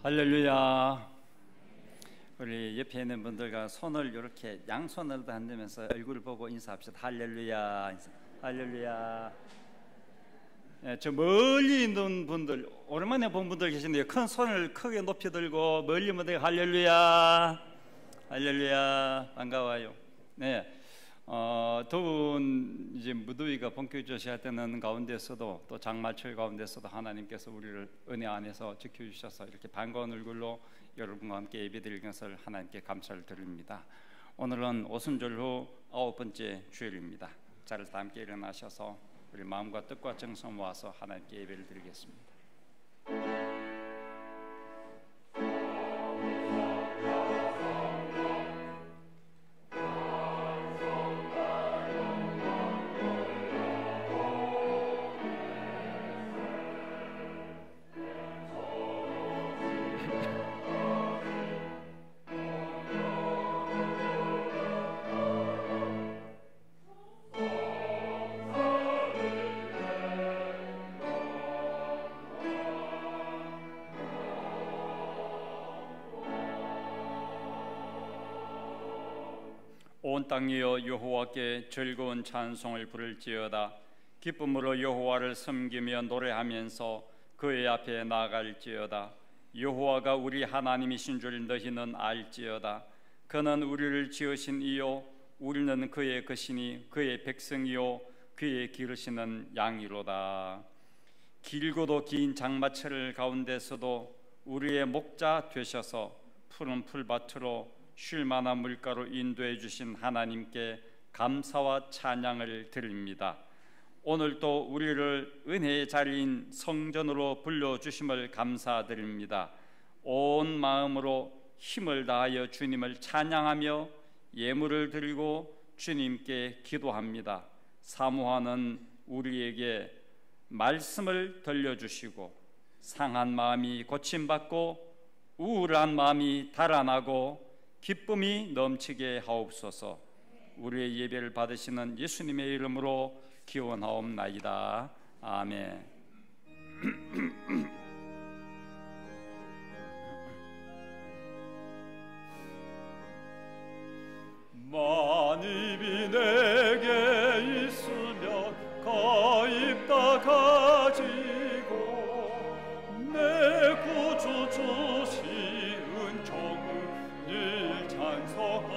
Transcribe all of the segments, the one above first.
할렐루야. 우리 옆에 있는 분들과 손을 이렇게 양손을 흔들면서 얼굴을 보고 인사합시다. 할렐루야. 할렐루야. 예, 저 멀리 있는 분들, 오랜만에 본 분들 계신데요. 큰 손을 크게 높이 들고 멀리 분들 할렐루야. 할렐루야. 반가워요. 네. 더운 이제 무더위가 본격적으로 시작되는 가운데서도 또 장마철 가운데서도 하나님께서 우리를 은혜 안에서 지켜주셔서 이렇게 반가운 얼굴로 여러분과 함께 예배드리는 것을 하나님께 감사를 드립니다. 오늘은 오순절 후 9번째 주일입니다. 자리에서 다 함께 일어나셔서 우리 마음과 뜻과 정성 모아서 하나님께 예배를 드리겠습니다. 온 땅이여 여호와께 즐거운 찬송을 부를지어다. 기쁨으로 여호와를 섬기며 노래하면서 그의 앞에 나아갈지어다. 여호와가 우리 하나님이신 줄 너희는 알지어다. 그는 우리를 지으신 이요 우리는 그의 것이니 그의 백성이요 그의 기르시는 양이로다. 길고도 긴 장마철 가운데서도 우리의 목자 되셔서 푸른 풀밭으로 쉴 만한 물가로 인도해 주신 하나님께 감사와 찬양을 드립니다. 오늘도 우리를 은혜의 자리인 성전으로 불러주심을 감사드립니다. 온 마음으로 힘을 다하여 주님을 찬양하며 예물을 드리고 주님께 기도합니다. 사모하는 우리에게 말씀을 들려주시고 상한 마음이 고침받고 우울한 마음이 달아나고 기쁨이 넘치게 하옵소서. 우리의 예배를 받으시는 예수님의 이름으로 기원하옵나이다. 아멘. 만입이 내게 있으면 가입다 가지고 내 구주 주시은 종을 찬송하겠네.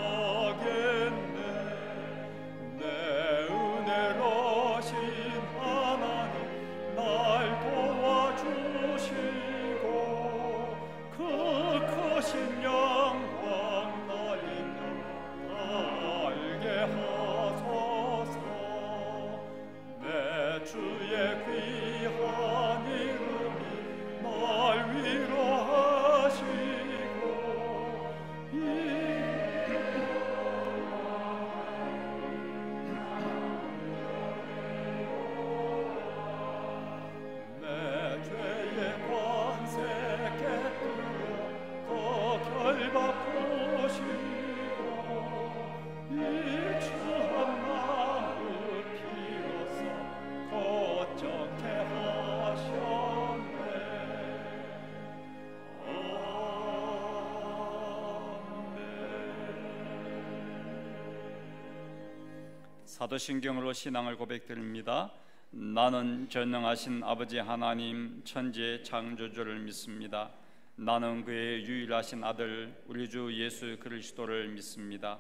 내 은혜로신 하나님 날 도와주시고 그 크신 영광 날리며 알게 하소서. 내 주의 귀한 이름이 날 위로하시고 내 죄의 관세 깨뜨려 더 결박하시고 이 추한 마음을 비로소 거룩하게 하셨네. 사도신경으로 신앙을 고백드립니다. 나는 전능하신 아버지 하나님 천지의 창조주를 믿습니다. 나는 그의 유일하신 아들 우리 주 예수 그리스도를 믿습니다.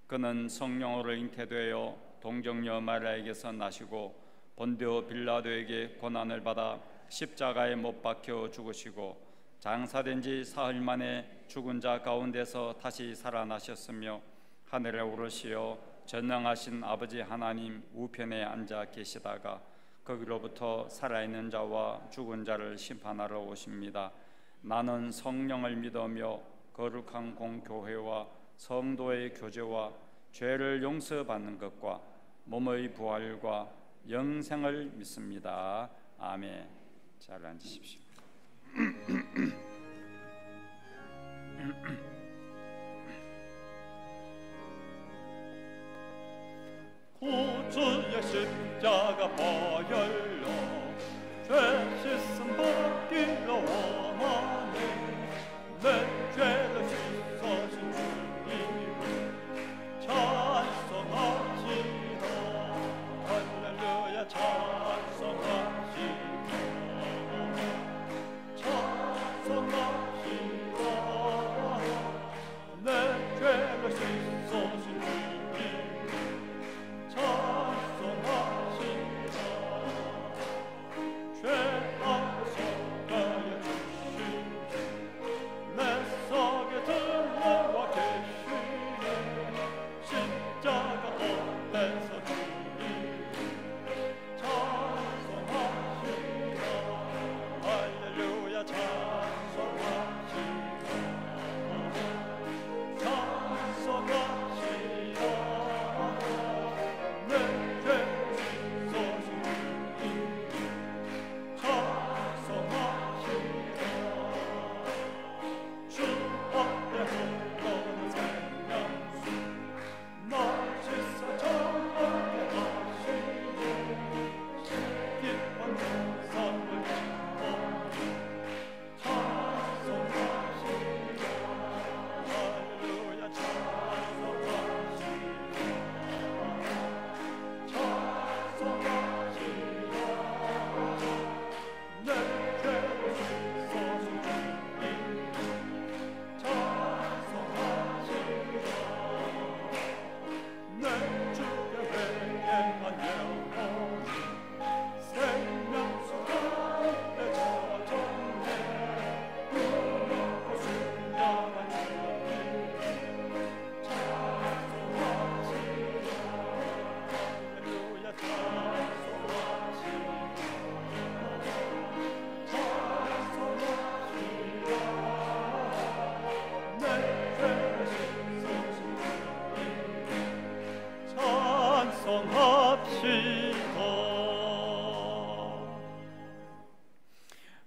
그는 성령으로 잉태되어 동정녀 마리아에게서 나시고 본디오 빌라도에게 고난을 받아 십자가에 못 박혀 죽으시고 장사된 지 사흘 만에 죽은 자 가운데서 다시 살아나셨으며 하늘에 오르시어 전능하신 아버지 하나님 우편에 앉아 계시다가 거기로부터 살아있는 자와 죽은 자를 심판하러 오십니다. 나는 성령을 믿으며 거룩한 공교회와 성도의 교제와 죄를 용서받는 것과 몸의 부활과 영생을 믿습니다. 아멘. 잘 앉으십시오. 구주의 십자가 보혈로 죄 씻음 받기로 원하네.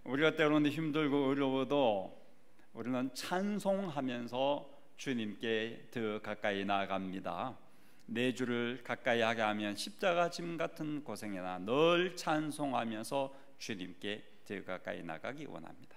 우리가 때로는 힘들고 어려워도 우리는 찬송하면서 주님께 더 가까이 나아갑니다. 내 주를 가까이 하게 하면 십자가 짐 같은 고생이나 늘 찬송하면서 주님께 더 가까이 나가기 원합니다.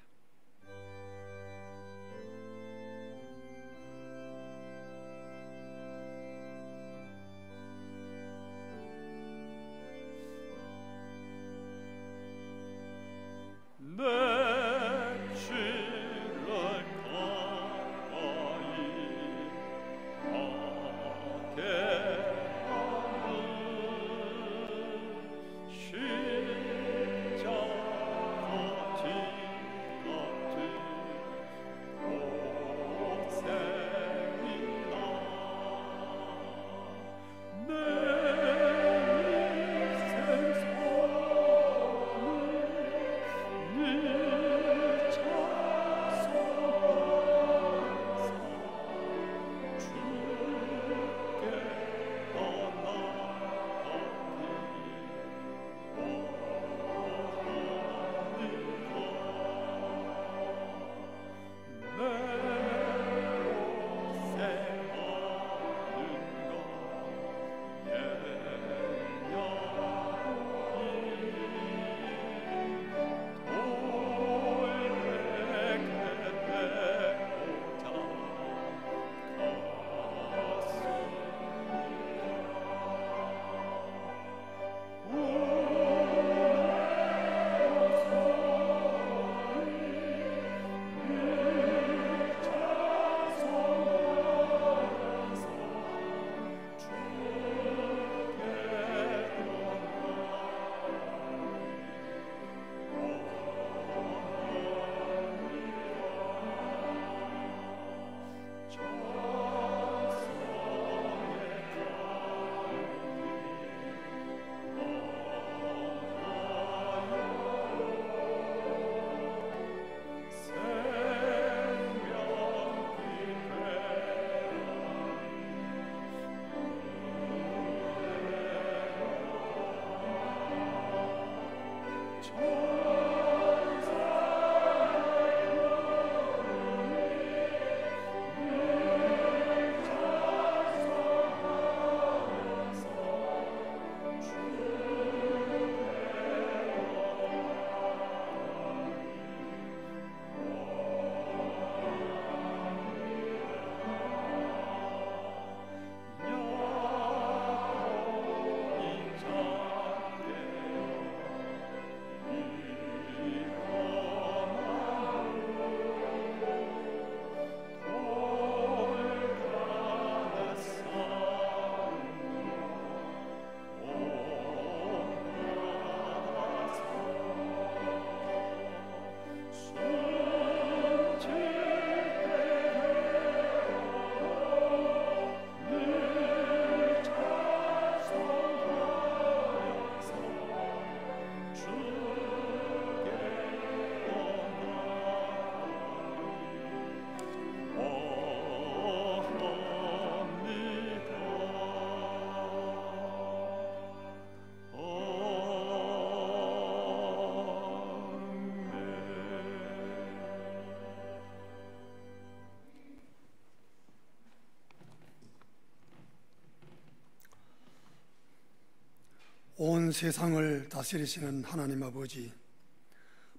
온 세상을 다스리시는 하나님 아버지,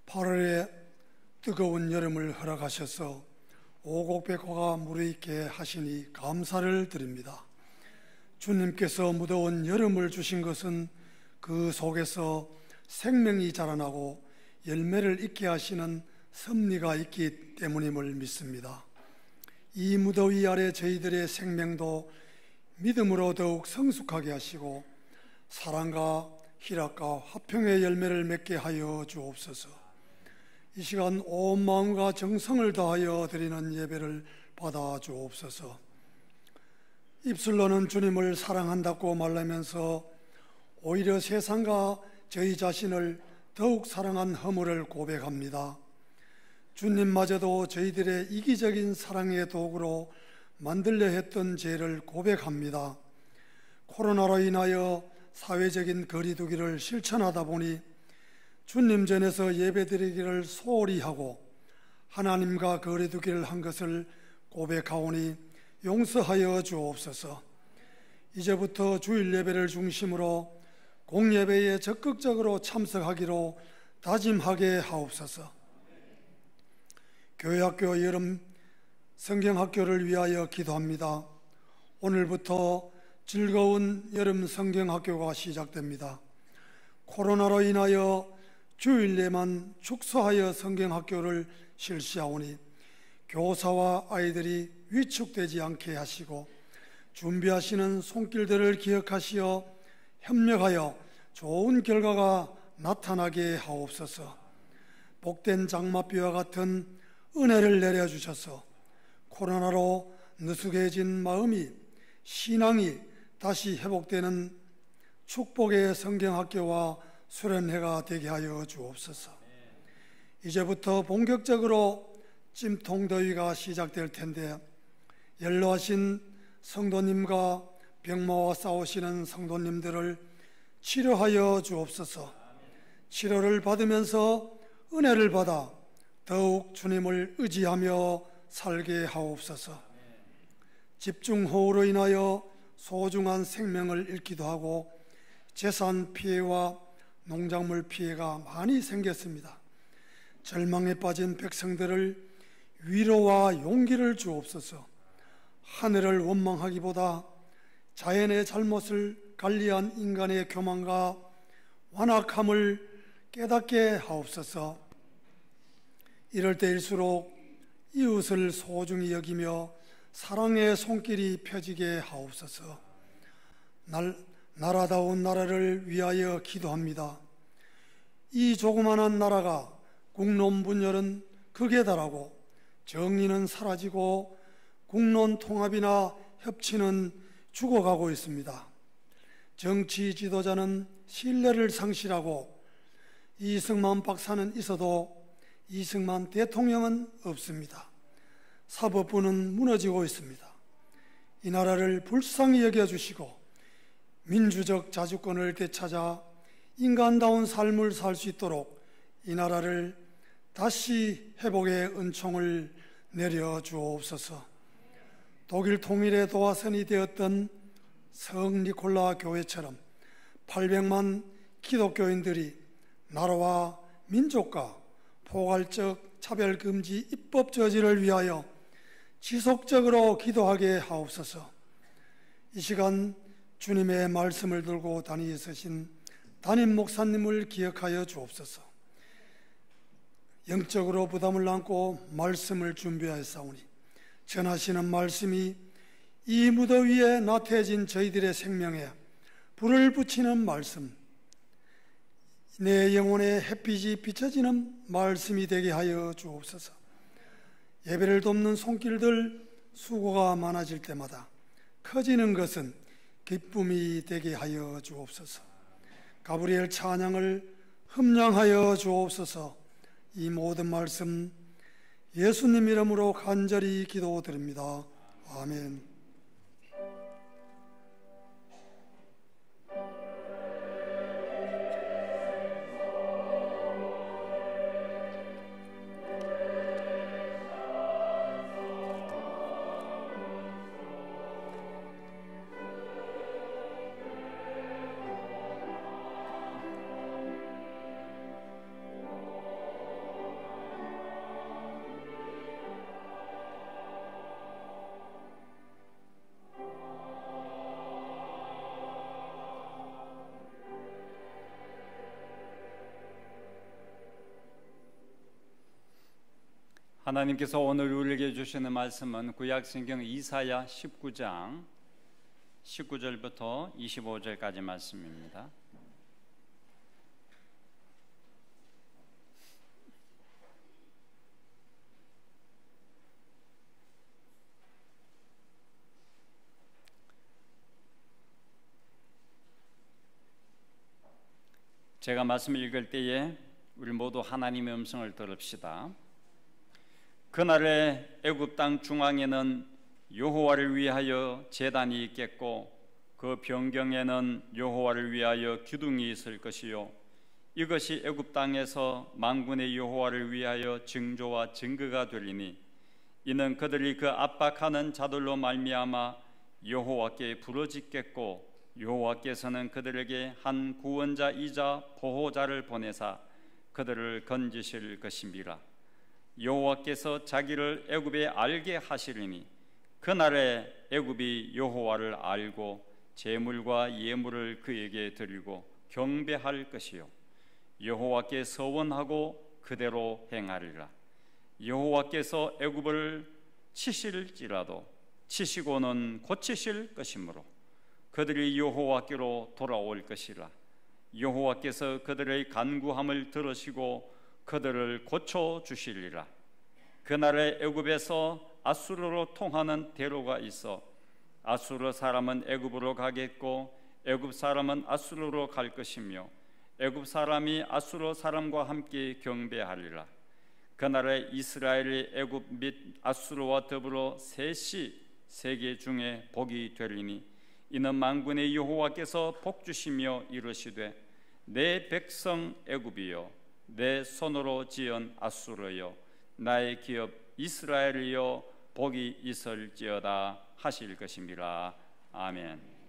8월에 뜨거운 여름을 허락하셔서 오곡백화가 무르익게 하시니 감사를 드립니다. 주님께서 무더운 여름을 주신 것은 그 속에서 생명이 자라나고 열매를 잇게 하시는 섭리가 있기 때문임을 믿습니다. 이 무더위 아래 저희들의 생명도 믿음으로 더욱 성숙하게 하시고 사랑과 희락과 화평의 열매를 맺게 하여 주옵소서. 이 시간 온 마음과 정성을 다하여 드리는 예배를 받아 주옵소서. 입술로는 주님을 사랑한다고 말하면서 오히려 세상과 저희 자신을 더욱 사랑한 허물을 고백합니다. 주님마저도 저희들의 이기적인 사랑의 도구로 만들려 했던 죄를 고백합니다. 코로나로 인하여 사회적인 거리두기를 실천하다 보니 주님 전에서 예배드리기를 소홀히 하고 하나님과 거리두기를 한 것을 고백하오니 용서하여 주옵소서. 이제부터 주일 예배를 중심으로 공예배에 적극적으로 참석하기로 다짐하게 하옵소서. 교회학교 여름 성경학교를 위하여 기도합니다. 오늘부터 즐거운 여름 성경학교가 시작됩니다. 코로나로 인하여 주일에만 축소하여 성경학교를 실시하오니 교사와 아이들이 위축되지 않게 하시고 준비하시는 손길들을 기억하시어 협력하여 좋은 결과가 나타나게 하옵소서. 복된 장맛비와 같은 은혜를 내려주셔서 코로나로 느슨해진 마음이 신앙이 다시 회복되는 축복의 성경학교와 수련회가 되게 하여 주옵소서. 이제부터 본격적으로 찜통더위가 시작될 텐데 연로하신 성도님과 병마와 싸우시는 성도님들을 치료하여 주옵소서. 치료를 받으면서 은혜를 받아 더욱 주님을 의지하며 살게 하옵소서. 집중호우로 인하여 소중한 생명을 잃기도 하고 재산 피해와 농작물 피해가 많이 생겼습니다. 절망에 빠진 백성들을 위로와 용기를 주옵소서. 하늘을 원망하기보다 자연의 잘못을 관리한 인간의 교만과 완악함을 깨닫게 하옵소서. 이럴 때일수록 이웃을 소중히 여기며 사랑의 손길이 펴지게 하옵소서. 나라다운 나라를 위하여 기도합니다. 이 조그마한 나라가 국론 분열은 극에 달하고 정의는 사라지고 국론 통합이나 협치는 죽어가고 있습니다. 정치 지도자는 신뢰를 상실하고 이승만 박사는 있어도 이승만 대통령은 없습니다. 사법부는 무너지고 있습니다. 이 나라를 불쌍히 여겨주시고 민주적 자주권을 되찾아 인간다운 삶을 살 수 있도록 이 나라를 다시 회복의 은총을 내려주옵소서. 독일 통일의 도화선이 되었던 성 니콜라 교회처럼 800만 기독교인들이 나라와 민족과 포괄적 차별금지 입법 저지를 위하여 지속적으로 기도하게 하옵소서. 이 시간 주님의 말씀을 들고 다니시신 담임 목사님을 기억하여 주옵소서. 영적으로 부담을 안고 말씀을 준비하였사오니 전하시는 말씀이 이 무더위에 나태해진 저희들의 생명에 불을 붙이는 말씀, 내 영혼의 햇빛이 비춰지는 말씀이 되게 하여 주옵소서. 예배를 돕는 손길들 수고가 많아질 때마다 커지는 것은 기쁨이 되게 하여 주옵소서. 가브리엘 찬양을 흠량하여 주옵소서. 이 모든 말씀 예수님 이름으로 간절히 기도드립니다. 아멘. 하나님께서 오늘 우리에게 주시는 말씀은 구약성경 이사야 19장 19절부터 25절까지 말씀입니다. 제가 말씀을 읽을 때에 우리 모두 하나님의 음성을 들읍시다. 그날에 애굽 땅 중앙에는 여호와를 위하여 제단이 있겠고 그 변경에는 여호와를 위하여 기둥이 있을 것이요 이것이 애굽 땅에서 만군의 여호와를 위하여 징조와 증거가 되리니 이는 그들이 그 압박하는 자들로 말미암아 여호와께 부르짖겠고 여호와께서는 그들에게 한 구원자이자 보호자를 보내사 그들을 건지실 것임이라. 여호와께서 자기를 애굽에 알게 하시리니 그날에 애굽이 여호와를 알고 제물과 예물을 그에게 드리고 경배할 것이요 여호와께 서원하고 그대로 행하리라. 여호와께서 애굽을 치실지라도 치시고는 고치실 것이므로 그들이 여호와께로 돌아올 것이라. 여호와께서 그들의 간구함을 들으시고 그들을 고쳐 주시리라. 그날에 애굽에서 아수르로 통하는 대로가 있어 아수르 사람은 애굽으로 가겠고 애굽 사람은 아수르로 갈 것이며 애굽 사람이 아수르 사람과 함께 경배하리라. 그날에 이스라엘이 애굽 및 아수르와 더불어 셋이 세계 중에 복이 되리니 이는 만군의 여호와께서 복 주시며 이르시되 내 백성 애굽이여 내 손으로 지은 아수르여 나의 기업 이스라엘이여 복이 있을지어다 하실 것입니다. 아멘.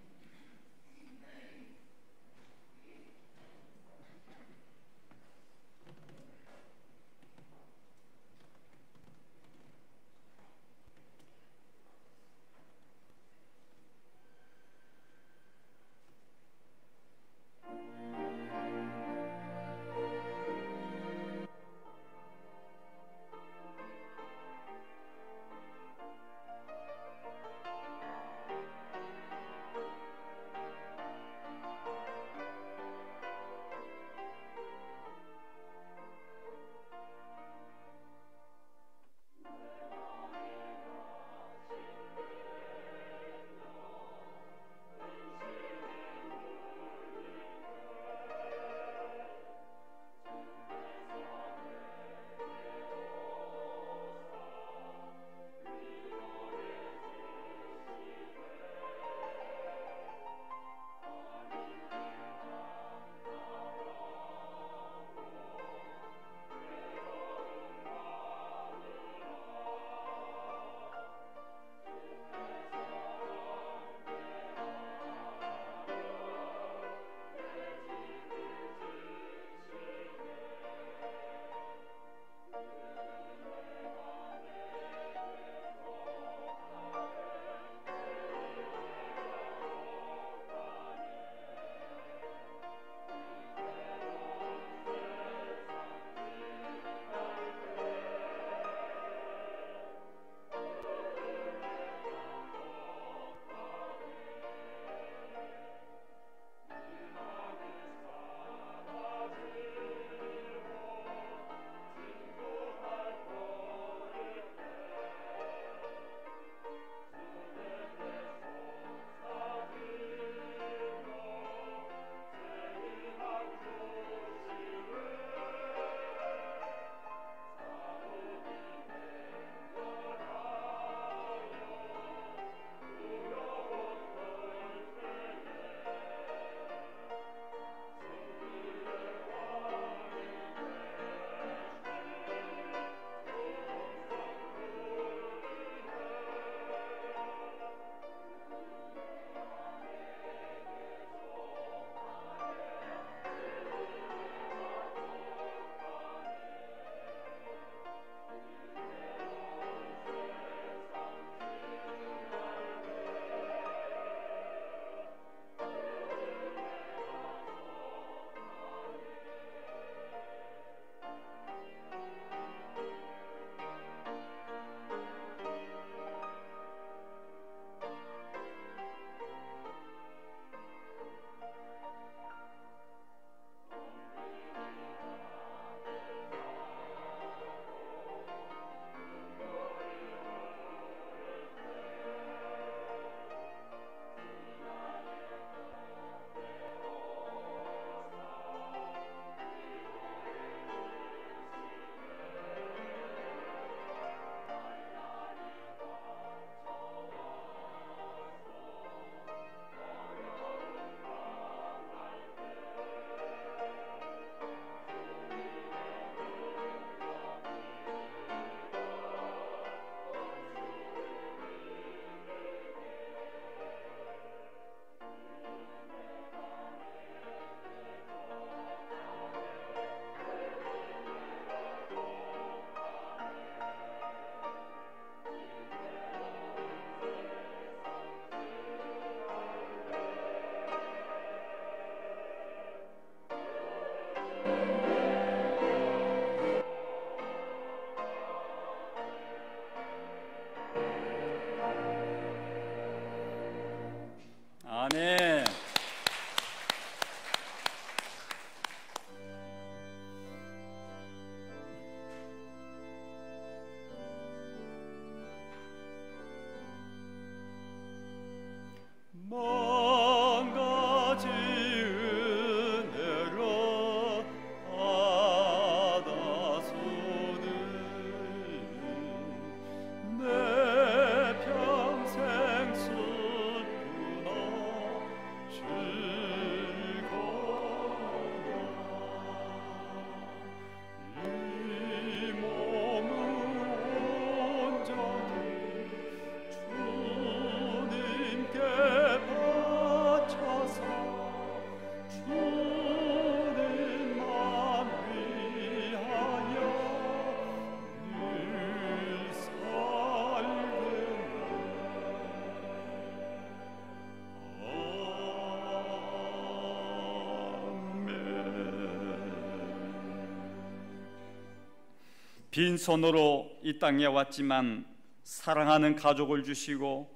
빈손으로 이 땅에 왔지만 사랑하는 가족을 주시고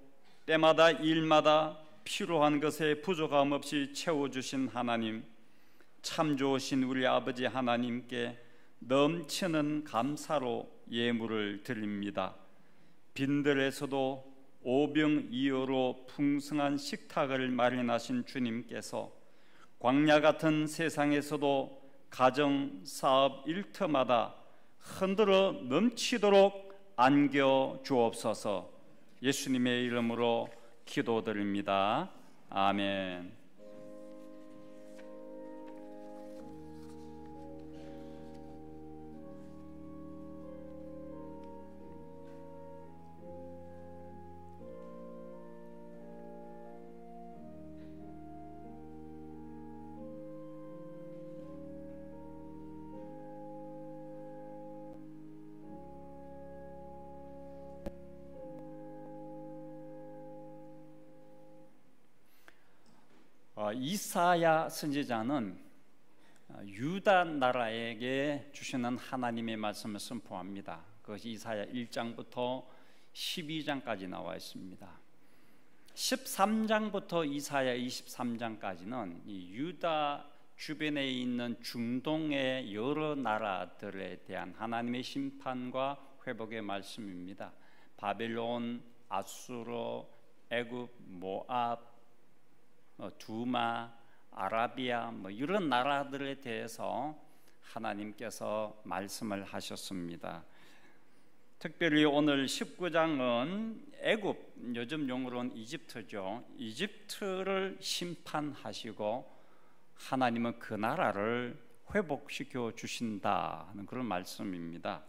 때마다 일마다 필요한 것에 부족함 없이 채워주신 하나님, 참 좋으신 우리 아버지 하나님께 넘치는 감사로 예물을 드립니다. 빈들에서도 오병이어로 풍성한 식탁을 마련하신 주님께서 광야 같은 세상에서도 가정, 사업 일터마다 흔들어 넘치도록 안겨 주옵소서. 예수님의 이름으로 기도드립니다. 아멘. 이사야 선지자는 유다 나라에게 주시는 하나님의 말씀을 선포합니다. 그것이 이사야 1장부터 12장까지 나와 있습니다. 13장부터 이사야 23장까지는 이 유다 주변에 있는 중동의 여러 나라들에 대한 하나님의 심판과 회복의 말씀입니다. 바벨론, 아수르, 애굽, 모압, 두마, 아라비아 이런 나라들에 대해서 하나님께서 말씀을 하셨습니다. 특별히 오늘 19장은 애굽, 요즘 용어로는 이집트죠. 이집트를 심판하시고 하나님은 그 나라를 회복시켜 주신다는 그런 말씀입니다.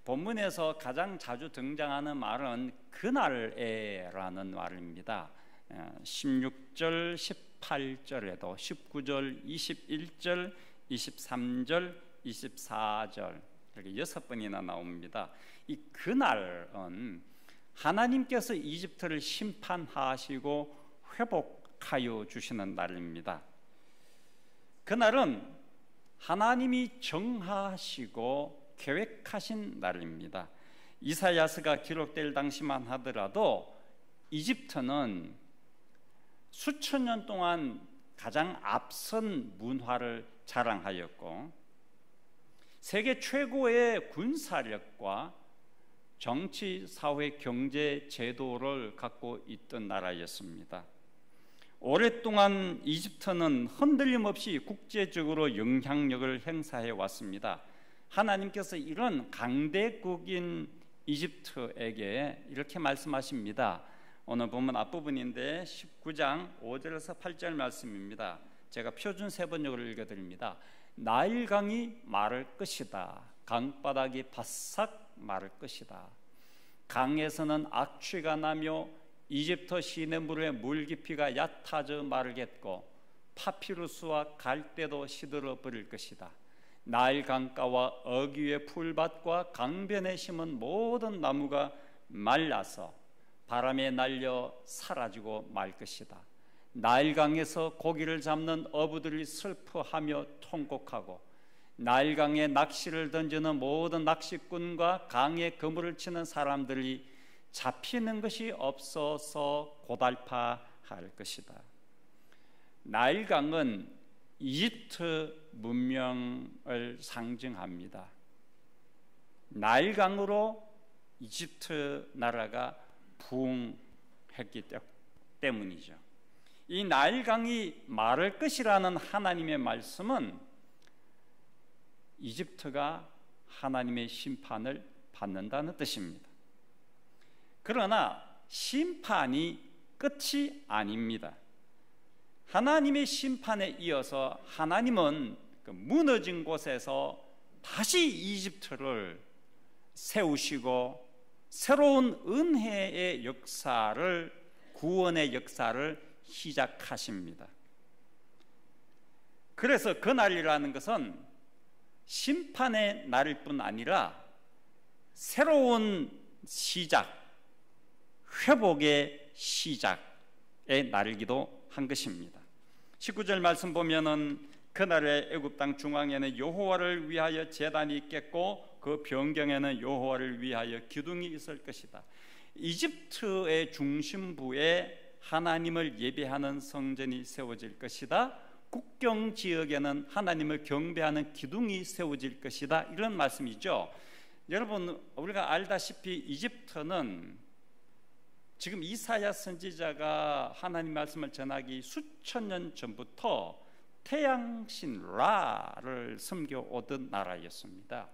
본문에서 가장 자주 등장하는 말은 그날에라는 말입니다. 16절, 18절에도 19절, 21절, 23절, 24절 이렇게 6번이나 나옵니다. 이 그날은 하나님께서 이집트를 심판하시고 회복하여 주시는 날입니다. 그날은 하나님이 정하시고 계획하신 날입니다. 이사야서가 기록될 당시만 하더라도 이집트는 수천 년 동안 가장 앞선 문화를 자랑하였고 세계 최고의 군사력과 정치, 사회, 경제 제도를 갖고 있던 나라였습니다. 오랫동안 이집트는 흔들림 없이 국제적으로 영향력을 행사해 왔습니다. 하나님께서 이런 강대국인 이집트에게 이렇게 말씀하십니다. 오늘 본문 앞부분인데 19장 5절에서 8절 말씀입니다. 제가 표준 세번역을 읽어드립니다. 나일강이 마를 것이다. 강바닥이 바싹 마를 것이다. 강에서는 악취가 나며 이집트 시냇물의 물 깊이가 얕아져 마르겠고 파피루스와 갈대도 시들어 버릴 것이다. 나일 강가와 어귀의 풀밭과 강변에 심은 모든 나무가 말라서 바람에 날려 사라지고 말 것이다. 나일강에서 고기를 잡는 어부들이 슬퍼하며 통곡하고 나일강에 낚시를 던지는 모든 낚시꾼과 강에 그물을 치는 사람들이 잡히는 것이 없어서 고달파할 것이다. 나일강은 이집트 문명을 상징합니다. 나일강으로 이집트 나라가 부흥했기 때문이죠. 이 나일강이 마를 것이라는 하나님의 말씀은 이집트가 하나님의 심판을 받는다는 뜻입니다. 그러나 심판이 끝이 아닙니다. 하나님의 심판에 이어서 하나님은 그 무너진 곳에서 다시 이집트를 세우시고 새로운 은혜의 역사를, 구원의 역사를 시작하십니다. 그래서 그날이라는 것은 심판의 날일 뿐 아니라 새로운 시작, 회복의 시작의 날이기도 한 것입니다. 19절 말씀 보면은 그날의 애굽 땅 중앙에는 여호와를 위하여 제단이 있겠고 그 그 변경에는 여호와를 위하여 기둥이 있을 것이다. 이집트의 중심부에 하나님을 예배하는 성전이 세워질 것이다. 국경 지역에는 하나님을 경배하는 기둥이 세워질 것이다. 이런 말씀이죠. 여러분, 우리가 알다시피 이집트는 지금 이사야 선지자가 하나님 말씀을 전하기 수천 년 전부터 태양신 라를 섬겨오던 나라였습니다.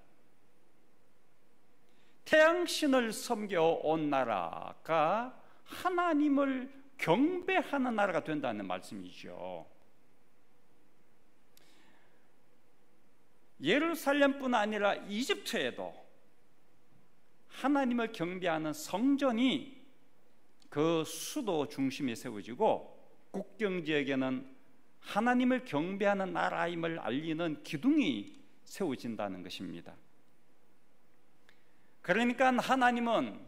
태양신을 섬겨온 나라가 하나님을 경배하는 나라가 된다는 말씀이죠. 예루살렘뿐 아니라 이집트에도 하나님을 경배하는 성전이 그 수도 중심에 세워지고 국경 지역에는 하나님을 경배하는 나라임을 알리는 기둥이 세워진다는 것입니다. 그러니까 하나님은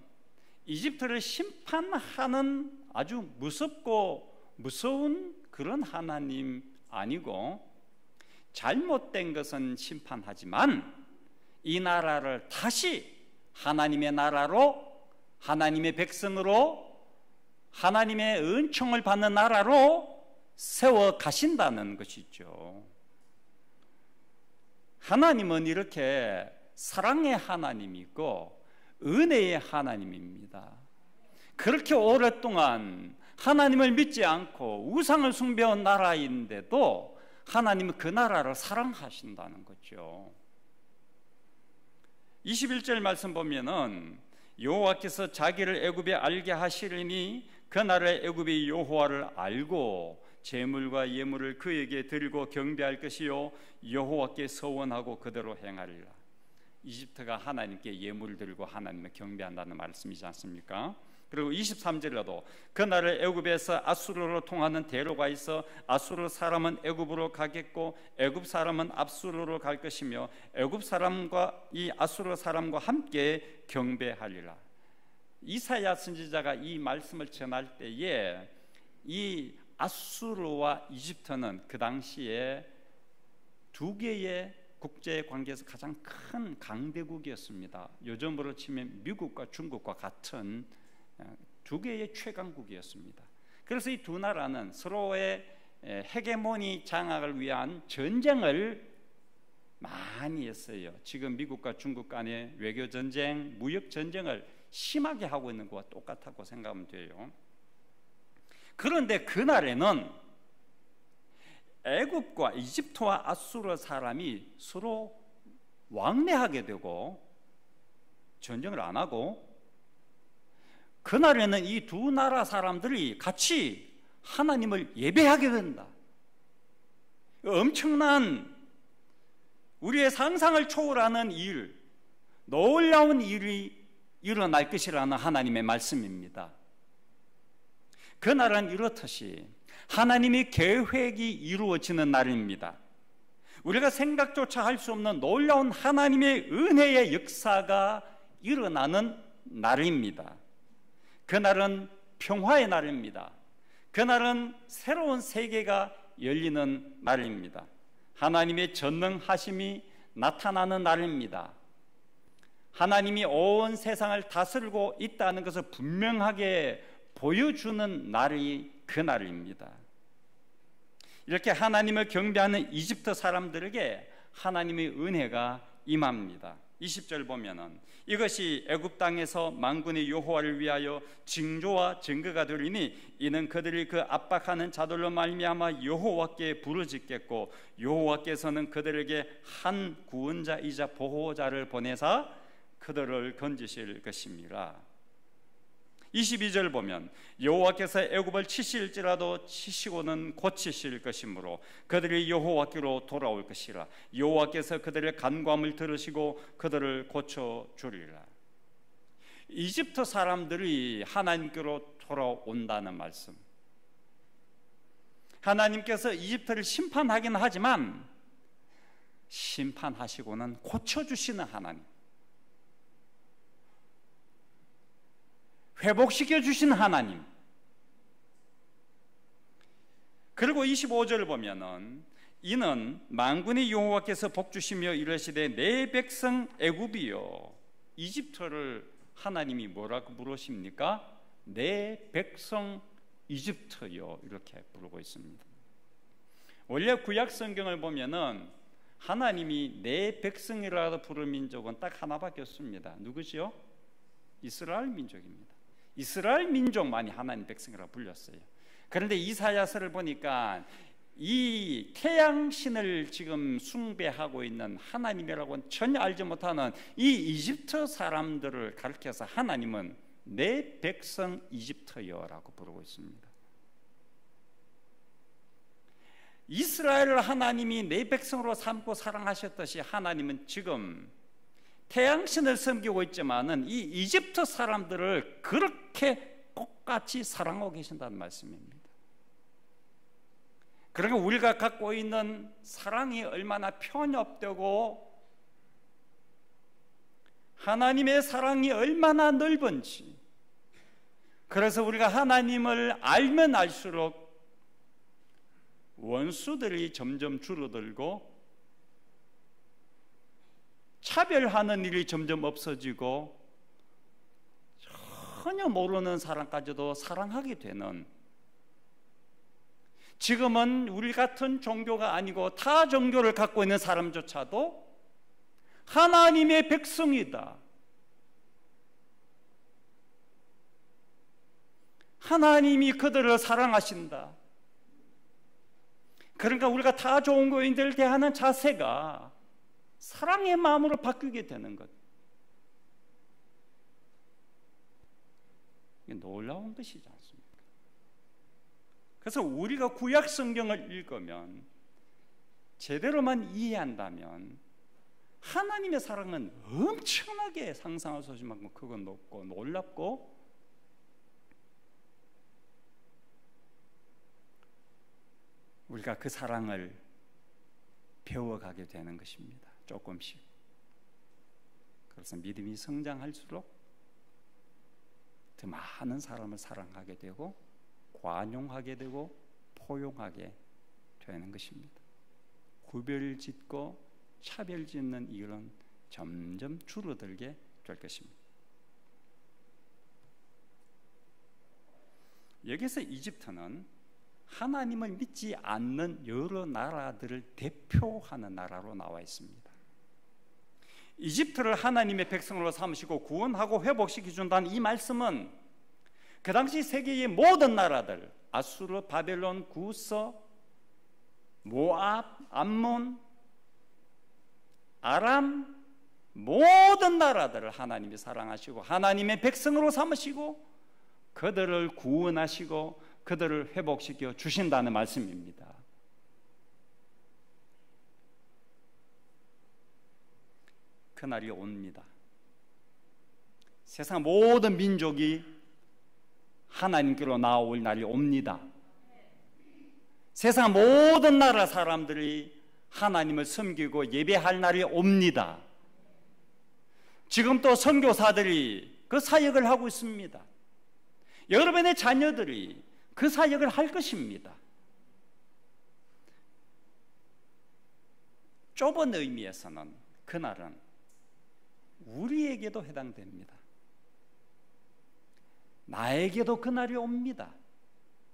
이집트를 심판하는 아주 무섭고 무서운 그런 하나님 아니고, 잘못된 것은 심판하지만 이 나라를 다시 하나님의 나라로, 하나님의 백성으로, 하나님의 은총을 받는 나라로 세워 가신다는 것이죠. 하나님은 이렇게 사랑의 하나님이고 은혜의 하나님입니다. 그렇게 오랫동안 하나님을 믿지 않고 우상을 숭배한 나라인데도 하나님은 그 나라를 사랑하신다는 거죠. 21절 말씀 보면은 여호와께서 자기를 애굽에 알게 하시리니 그날에 애굽이 여호와를 알고 제물과 예물을 그에게 드리고 경배할 것이요 여호와께 서원하고 그대로 행하리라. 이집트가 하나님께 예물을 드리고 하나님을 경배한다는 말씀이지 않습니까? 그리고 23절에도 그날에 애굽에서 아수르로 통하는 대로가 있어 아수르 사람은 애굽으로 가겠고 애굽 사람은 압수르로 갈 것이며 애굽 사람과 이 아수르 사람과 함께 경배하리라. 이사야 선지자가 이 말씀을 전할 때에 이 아수르와 이집트는 그 당시에 두 개의 국제 관계에서 가장 큰 강대국이었습니다. 요즘으로 치면 미국과 중국과 같은 두 개의 최강국이었습니다. 그래서 이 두 나라는 서로의 헤게모니 장악을 위한 전쟁을 많이 했어요. 지금 미국과 중국 간의 외교 전쟁, 무역 전쟁을 심하게 하고 있는 것과 똑같다고 생각하면 돼요. 그런데 그날에는 애굽과 이집트와 아수르 사람이 서로 왕래하게 되고 전쟁을 안 하고, 그날에는 이 두 나라 사람들이 같이 하나님을 예배하게 된다. 엄청난 우리의 상상을 초월하는 일, 놀라운 일이 일어날 것이라는 하나님의 말씀입니다. 그날은 이렇듯이 하나님의 계획이 이루어지는 날입니다. 우리가 생각조차 할 수 없는 놀라운 하나님의 은혜의 역사가 일어나는 날입니다. 그날은 평화의 날입니다. 그날은 새로운 세계가 열리는 날입니다. 하나님의 전능하심이 나타나는 날입니다. 하나님이 온 세상을 다스리고 있다는 것을 분명하게 보여주는 날이 그날입니다. 이렇게 하나님을 경배하는 이집트 사람들에게 하나님의 은혜가 임합니다. 20절 보면은 이것이 애굽 땅에서 만군의 여호와를 위하여 징조와 증거가 되리니 이는 그들이 그 압박하는 자들로 말미암아 여호와께 부르짖겠고 여호와께서는 그들에게 한 구원자이자 보호자를 보내사 그들을 건지실 것입니다. 22절 보면 여호와께서 애굽을 치실지라도 치시고는 고치실 것이므로 그들이 여호와께로 돌아올 것이라. 여호와께서 그들의 간구함을 들으시고 그들을 고쳐주리라. 이집트 사람들이 하나님께로 돌아온다는 말씀. 하나님께서 이집트를 심판하긴 하지만 심판하시고는 고쳐주시는 하나님, 회복시켜 주신 하나님. 그리고 25절을 보면은 이는 만군의 여호와께서 복주시며 이르시되 내 백성 애굽이여. 이집트를 하나님이 뭐라고 부르십니까? 내 백성 이집트요, 이렇게 부르고 있습니다. 원래 구약 성경을 보면은 하나님이 내 백성이라고 부르는 민족은 딱 하나밖에 없습니다. 누구죠? 이스라엘 민족입니다. 이스라엘 민족만이 하나님 백성이라고 불렸어요. 그런데 이사야서를 보니까 이 태양신을 지금 숭배하고 있는 하나님이라고는 전혀 알지 못하는 이 이집트 사람들을 가리켜서 하나님은 내 백성 이집트여라고 부르고 있습니다. 이스라엘을 하나님이 내 백성으로 삼고 사랑하셨듯이 하나님은 지금 태양신을 섬기고 있지만은 이 이집트 사람들을 그렇게 똑같이 사랑하고 계신다는 말씀입니다. 그러니까 우리가 갖고 있는 사랑이 얼마나 편협되고 하나님의 사랑이 얼마나 넓은지, 그래서 우리가 하나님을 알면 알수록 원수들이 점점 줄어들고 차별하는 일이 점점 없어지고 전혀 모르는 사람까지도 사랑하게 되는, 지금은 우리 같은 종교가 아니고 타 종교를 갖고 있는 사람조차도 하나님의 백성이다, 하나님이 그들을 사랑하신다, 그러니까 우리가 타 종교인들을 대하는 자세가 사랑의 마음으로 바뀌게 되는 것, 이게 놀라운 것이지 않습니까? 그래서 우리가 구약 성경을 읽으면 제대로만 이해한다면 하나님의 사랑은 엄청나게 상상할 수 없을 만큼 크고 높고 놀랍고, 우리가 그 사랑을 배워가게 되는 것입니다. 조금씩. 그래서 믿음이 성장할수록 더 많은 사람을 사랑하게 되고 관용하게 되고 포용하게 되는 것입니다. 구별짓고 차별짓는 일은 점점 줄어들게 될 것입니다. 여기서 이집트는 하나님을 믿지 않는 여러 나라들을 대표하는 나라로 나와 있습니다. 이집트를 하나님의 백성으로 삼으시고 구원하고 회복시켜준다는 이 말씀은 그 당시 세계의 모든 나라들, 아수르, 바벨론, 구서, 모압, 암몬, 아람, 모든 나라들을 하나님이 사랑하시고 하나님의 백성으로 삼으시고 그들을 구원하시고 그들을 회복시켜 주신다는 말씀입니다. 그날이 옵니다. 세상 모든 민족이 하나님께로 나올 날이 옵니다. 세상 모든 나라 사람들이 하나님을 섬기고 예배할 날이 옵니다. 지금 또 선교사들이 그 사역을 하고 있습니다. 여러분의 자녀들이 그 사역을 할 것입니다. 좁은 의미에서는 그날은 우리에게도 해당됩니다. 나에게도 그날이 옵니다.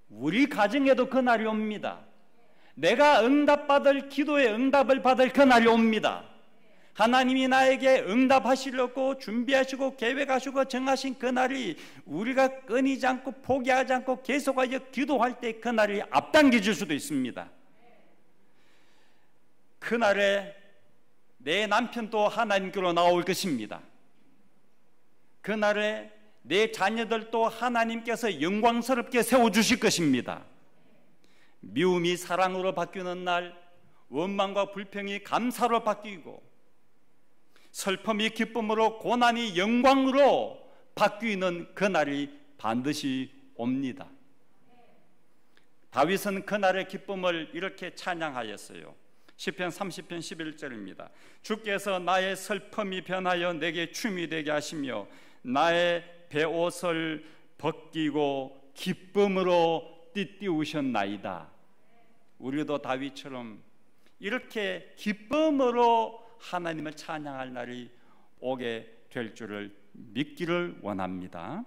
우리 가정에도 그날이 옵니다. 내가 응답받을 기도에 응답을 받을 그날이 옵니다. 하나님이 나에게 응답하시려고 준비하시고 계획하시고 정하신 그날이 우리가 끊이지 않고 포기하지 않고 계속하여 기도할 때 그날이 앞당겨질 수도 있습니다. 그날에 내 남편도 하나님께로 나올 것입니다. 그날에 내 자녀들도 하나님께서 영광스럽게 세워주실 것입니다. 미움이 사랑으로 바뀌는 날, 원망과 불평이 감사로 바뀌고 슬픔이 기쁨으로, 고난이 영광으로 바뀌는 그날이 반드시 옵니다. 다윗은 그날의 기쁨을 이렇게 찬양하였어요. 시편 30편 11절입니다. 주께서 나의 슬픔이 변하여 내게 춤이 되게 하시며 나의 베옷을 벗기고 기쁨으로 띠띠우셨나이다. 우리도 다윗처럼 이렇게 기쁨으로 하나님을 찬양할 날이 오게 될 줄을 믿기를 원합니다.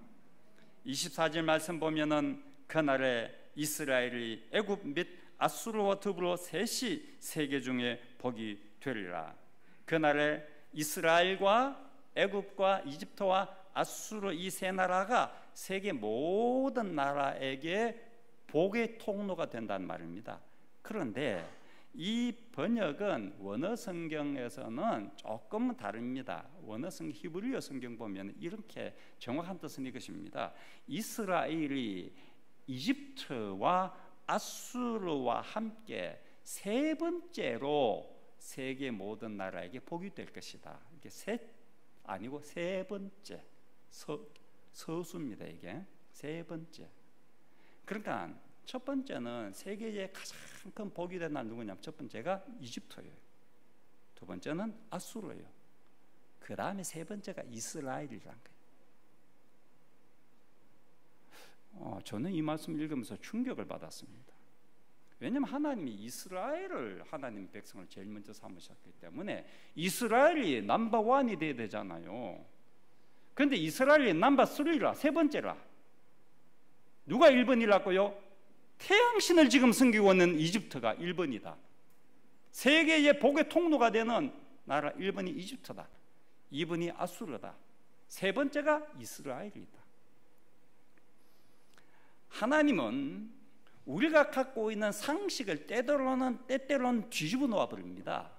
24절 말씀 보면은 그날에 이스라엘이 애굽 및 아수르와 더불어 셋이 세계 중에 복이 되리라. 그날에 이스라엘과 애굽과 이집트와 아수르 이 세 나라가 세계 모든 나라에게 복의 통로가 된다는 말입니다. 그런데 이 번역은 원어 성경에서는 조금은 다릅니다. 원어 성경 히브리어 성경 보면 이렇게 정확한 뜻은 이것입니다. 이스라엘이 이집트와 아수르와 함께 세 번째로 세계 모든 나라에게 복이 될 것이다. 이게 셋 아니고 세 번째 서수입니다. 이게 세 번째. 그러니까 첫 번째는 세계의 가장 큰 복이 된 나라 누구냐면 첫 번째가 이집트예요. 두 번째는 아수르예요. 그 다음에 세 번째가 이스라엘이라는 거예요. 저는 이 말씀을 읽으면서 충격을 받았습니다. 왜냐하면 하나님이 이스라엘을 하나님 백성을 제일 먼저 삼으셨기 때문에 이스라엘이 넘버원이 돼야 되잖아요. 그런데 이스라엘이 넘버3라 세 번째라. 누가 1번이라고요? 태양신을 지금 섬기고 있는 이집트가 1번이다. 세계의 복의 통로가 되는 나라 1번이 이집트다. 2번이 아수르다. 세 번째가 이스라엘이다. 하나님은 우리가 갖고 있는 상식을 때때로는 뒤집어 놓아 버립니다.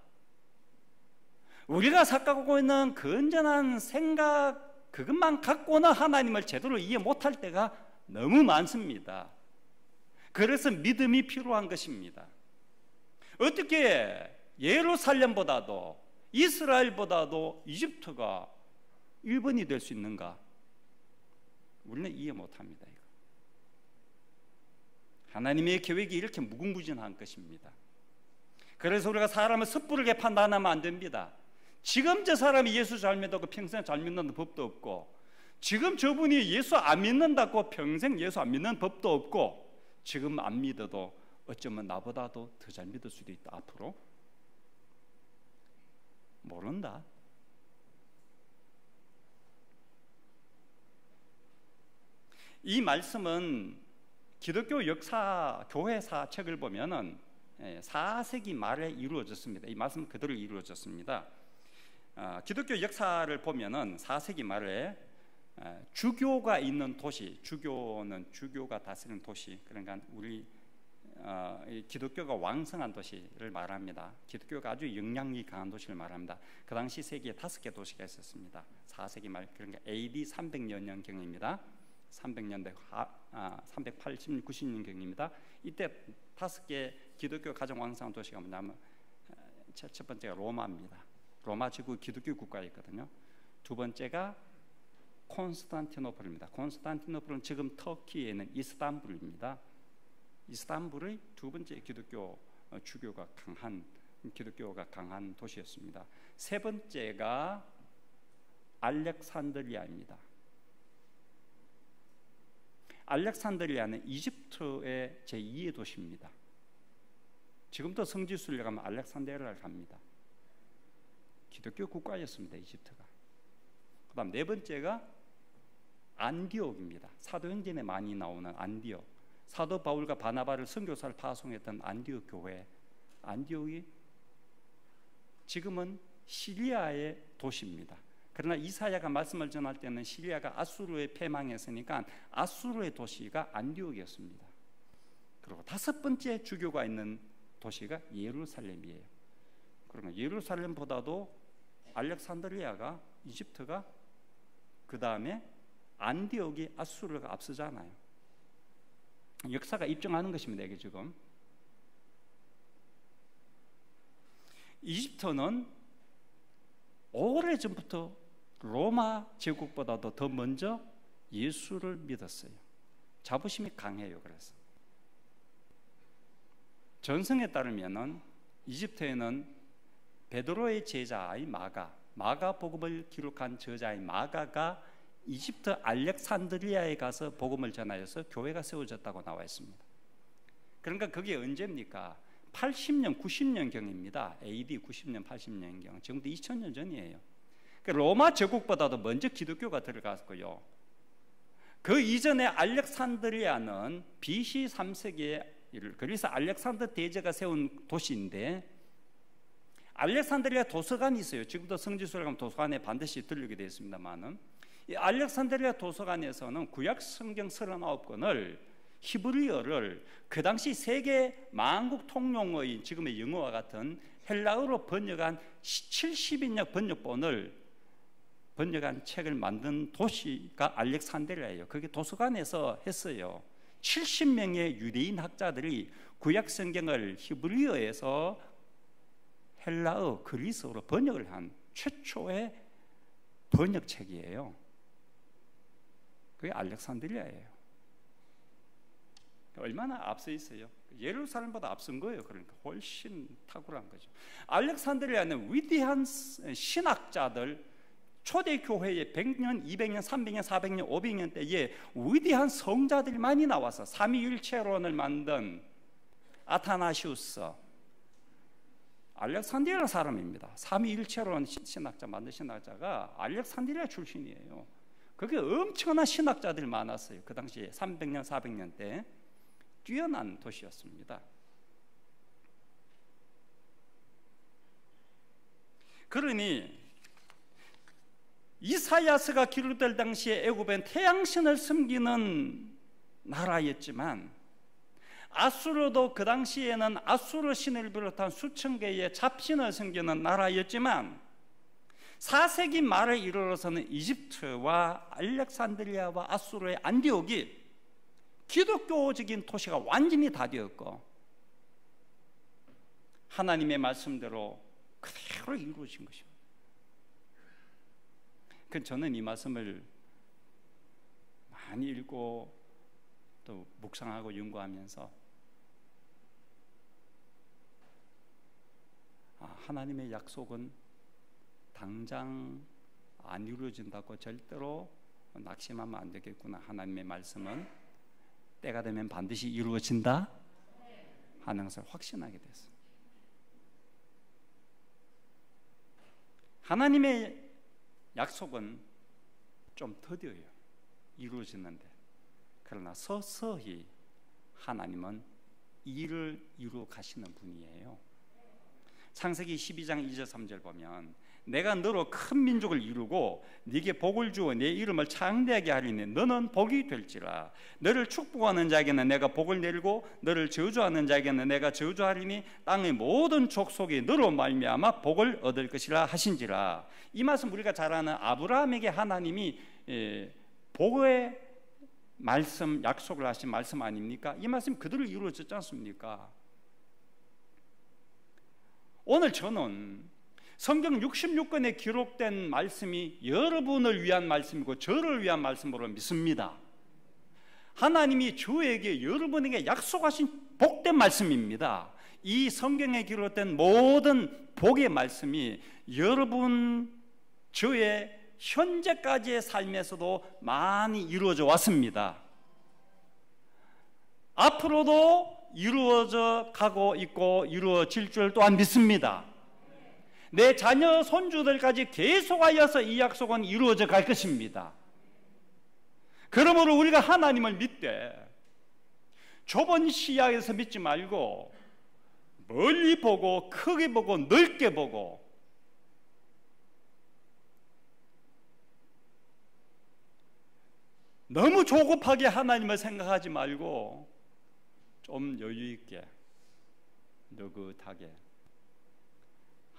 우리가 갖고 있는 건전한 생각 그것만 갖고는 하나님을 제대로 이해 못할 때가 너무 많습니다. 그래서 믿음이 필요한 것입니다. 어떻게 예루살렘보다도 이스라엘보다도 이집트가 1번이 될 수 있는가? 우리는 이해 못합니다. 이거. 하나님의 계획이 이렇게 무궁무진한 것입니다. 그래서 우리가 사람을 섣부르게 판단하면 안 됩니다. 지금 저 사람이 예수 잘 믿었고 평생 잘 믿는 법도 없고, 지금 저분이 예수 안 믿는다고 평생 예수 안 믿는 법도 없고, 지금 안 믿어도 어쩌면 나보다도 더 잘 믿을 수도 있다. 앞으로 모른다. 이 말씀은 기독교 역사 교회사 책을 보면은 4세기 말에 이루어졌습니다. 이 말씀은 그대로 이루어졌습니다. 기독교 역사를 보면은 4세기 말에 주교가 있는 도시, 주교는 주교가 다스리는 도시, 그러니까 우리 기독교가 왕성한 도시를 말합니다. 기독교가 아주 영향력이 강한 도시를 말합니다. 그 당시 세계에 5개 도시가 있었습니다. 4세기 말, 그러니까 AD 300년경입니다. 300년대 380년 90년경입니다. 이때 5개 기독교 가장 왕성한 도시가 뭐냐면 첫 번째가 로마입니다. 로마 지구 기독교 국가였거든요. 두 번째가 콘스탄티노플입니다. 콘스탄티노플은 지금 터키에 있는 이스탄불입니다. 이스탄불의 두 번째 기독교 주교가 강한 도시였습니다. 세 번째가 알렉산드리아입니다. 알렉산드리아는 이집트의 제2의 도시입니다. 지금도 성지 순례 가면 알렉산드리아를 갑니다. 기독교 국가였습니다. 이집트가. 그 다음 네 번째가 안디옥입니다. 사도행전에 많이 나오는 안디옥. 사도 바울과 바나바를 선교사를 파송했던 안디옥 교회. 안디옥이 지금은 시리아의 도시입니다. 그러나 이사야가 말씀을 전할 때는 시리아가 아수르에 패망했으니까 아수르의 도시가 안디옥이었습니다. 그리고 5번째 주교가 있는 도시가 예루살렘이에요. 그러면 예루살렘보다도 알렉산드리아가 이집트가 그 다음에 안디옥이 아수르가 앞서잖아요. 역사가 입증하는 것입니다. 이게 지금 이집트는 오래전부터 로마 제국보다도 더 먼저 예수를 믿었어요. 자부심이 강해요. 그래서 전승에 따르면은 이집트에는 베드로의 제자의 마가복음을 기록한 저자의 마가가 이집트 알렉산드리아에 가서 복음을 전하여서 교회가 세워졌다고 나와 있습니다. 그러니까 그게 언제입니까? 80년, 90년경입니다. AD 90년, 80년경. 지금부터 2000년 전이에요. 로마 제국보다도 먼저 기독교가 들어갔고요. 그 이전에 알렉산드리아는 BC 3세기에 그래서 알렉산더 대제가 세운 도시인데, 알렉산드리아 도서관이 있어요. 지금도 성지순례 가면 도서관에 반드시 들르게 되어 있습니다만은, 이 알렉산드리아 도서관에서는 구약 성경 39권을 히브리어를 그 당시 세계 만국 통용어인 지금의 영어와 같은 헬라어로 번역한 70인역 번역본을 번역한 책을 만든 도시가 알렉산드리아예요. 그게 도서관에서 했어요. 70명의 유대인 학자들이 구약 성경을 히브리어에서 헬라어, 그리스어로 번역을 한 최초의 번역책이에요. 그게 알렉산드리아예요. 얼마나 앞서 있어요? 예루살렘보다 앞선 거예요. 그러니까 훨씬 탁월한 거죠. 알렉산드리아는 위대한 신학자들, 초대교회에 100년, 200년, 300년, 400년, 500년 때에 위대한 성자들이 많이 나와서 삼위일체론을 만든 아타나시우스, 알렉산드리아 사람입니다. 삼위일체론 신학자 만든 신학자가 알렉산드리아 출신이에요. 그게 엄청난 신학자들이 많았어요. 그 당시에 300년, 400년 때 뛰어난 도시였습니다. 그러니 이사야서가 기록될 당시에 애굽은 태양신을 섬기는 나라였지만, 아수르도 그 당시에는 아수르 신을 비롯한 수천 개의 잡신을 섬기는 나라였지만, 4세기 말에 이르러서는 이집트와 알렉산드리아와 아수르의 안디옥이 기독교적인 도시가 완전히 다 되었고, 하나님의 말씀대로 그대로 이루어진 것입니다. 저는 이 말씀을 많이 읽고 또 묵상하고 연구하면서 하나님의 약속은 당장 안 이루어진다고 절대로 낙심하면 안 되겠구나. 하나님의 말씀은 때가 되면 반드시 이루어진다 하는 것을 확신하게 됐어요. 하나님의 약속은 좀 더뎌요. 이루어지는데. 그러나 서서히 하나님은 일을 이루어 가시는 분이에요. 창세기 12장 2절 3절 보면, 내가 너로 큰 민족을 이루고 네게 복을 주어 내 이름을 창대하게 하리니 너는 복이 될지라. 너를 축복하는 자에게는 내가 복을 내리고 너를 저주하는 자에게는 내가 저주하리니 땅의 모든 족속이 너로 말미암아 복을 얻을 것이라 하신지라. 이 말씀 우리가 잘 아는 아브라함에게 하나님이 복의 말씀, 약속을 하신 말씀 아닙니까? 이 말씀 그대로 이루어졌지 않습니까? 오늘 저는 성경 66권에 기록된 말씀이 여러분을 위한 말씀이고 저를 위한 말씀으로 믿습니다. 하나님이 저에게, 여러분에게 약속하신 복된 말씀입니다. 이 성경에 기록된 모든 복의 말씀이 여러분, 저의 현재까지의 삶에서도 많이 이루어져 왔습니다. 앞으로도 이루어져 가고 있고 이루어질 줄 또한 믿습니다. 내 자녀 손주들까지 계속하여서 이 약속은 이루어져 갈 것입니다. 그러므로 우리가 하나님을 믿되 좁은 시야에서 믿지 말고 멀리 보고 크게 보고 넓게 보고, 너무 조급하게 하나님을 생각하지 말고 좀 여유 있게 느긋하게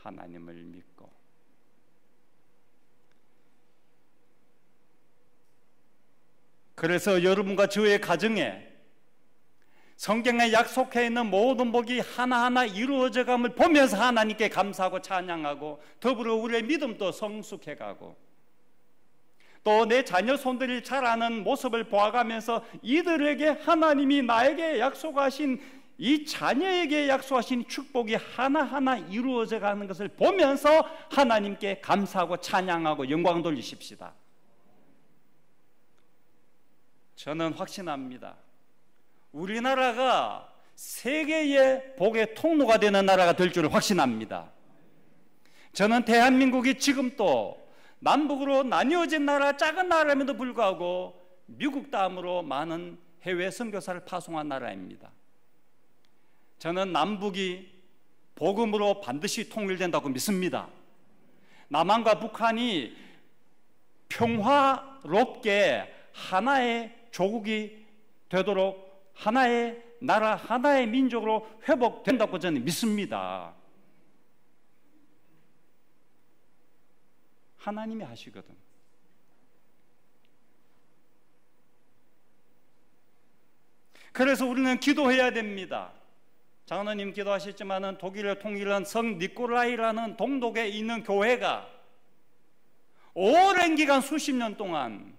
하나님을 믿고, 그래서 여러분과 저의 가정에 성경에 약속해 있는 모든 복이 하나하나 이루어져감을 보면서 하나님께 감사하고 찬양하고, 더불어 우리의 믿음도 성숙해가고, 또 내 자녀 손들이 자라는 모습을 보아가면서 이들에게 하나님이 나에게 약속하신, 이 자녀에게 약속하신 축복이 하나하나 이루어져 가는 것을 보면서 하나님께 감사하고 찬양하고 영광 돌리십시다. 저는 확신합니다. 우리나라가 세계의 복의 통로가 되는 나라가 될 줄 확신합니다. 저는 대한민국이 지금 또 남북으로 나뉘어진 나라, 작은 나라임에도 불구하고 미국 다음으로 많은 해외 선교사를 파송한 나라입니다. 저는 남북이 복음으로 반드시 통일된다고 믿습니다. 남한과 북한이 평화롭게 하나의 조국이 되도록 하나의 나라, 하나의 민족으로 회복된다고 저는 믿습니다. 하나님이 하시거든. 그래서 우리는 기도해야 됩니다. 장로님 기도하셨지만은 독일을 통일한 성 니콜라이라는 동독에 있는 교회가 오랜 기간 수십 년 동안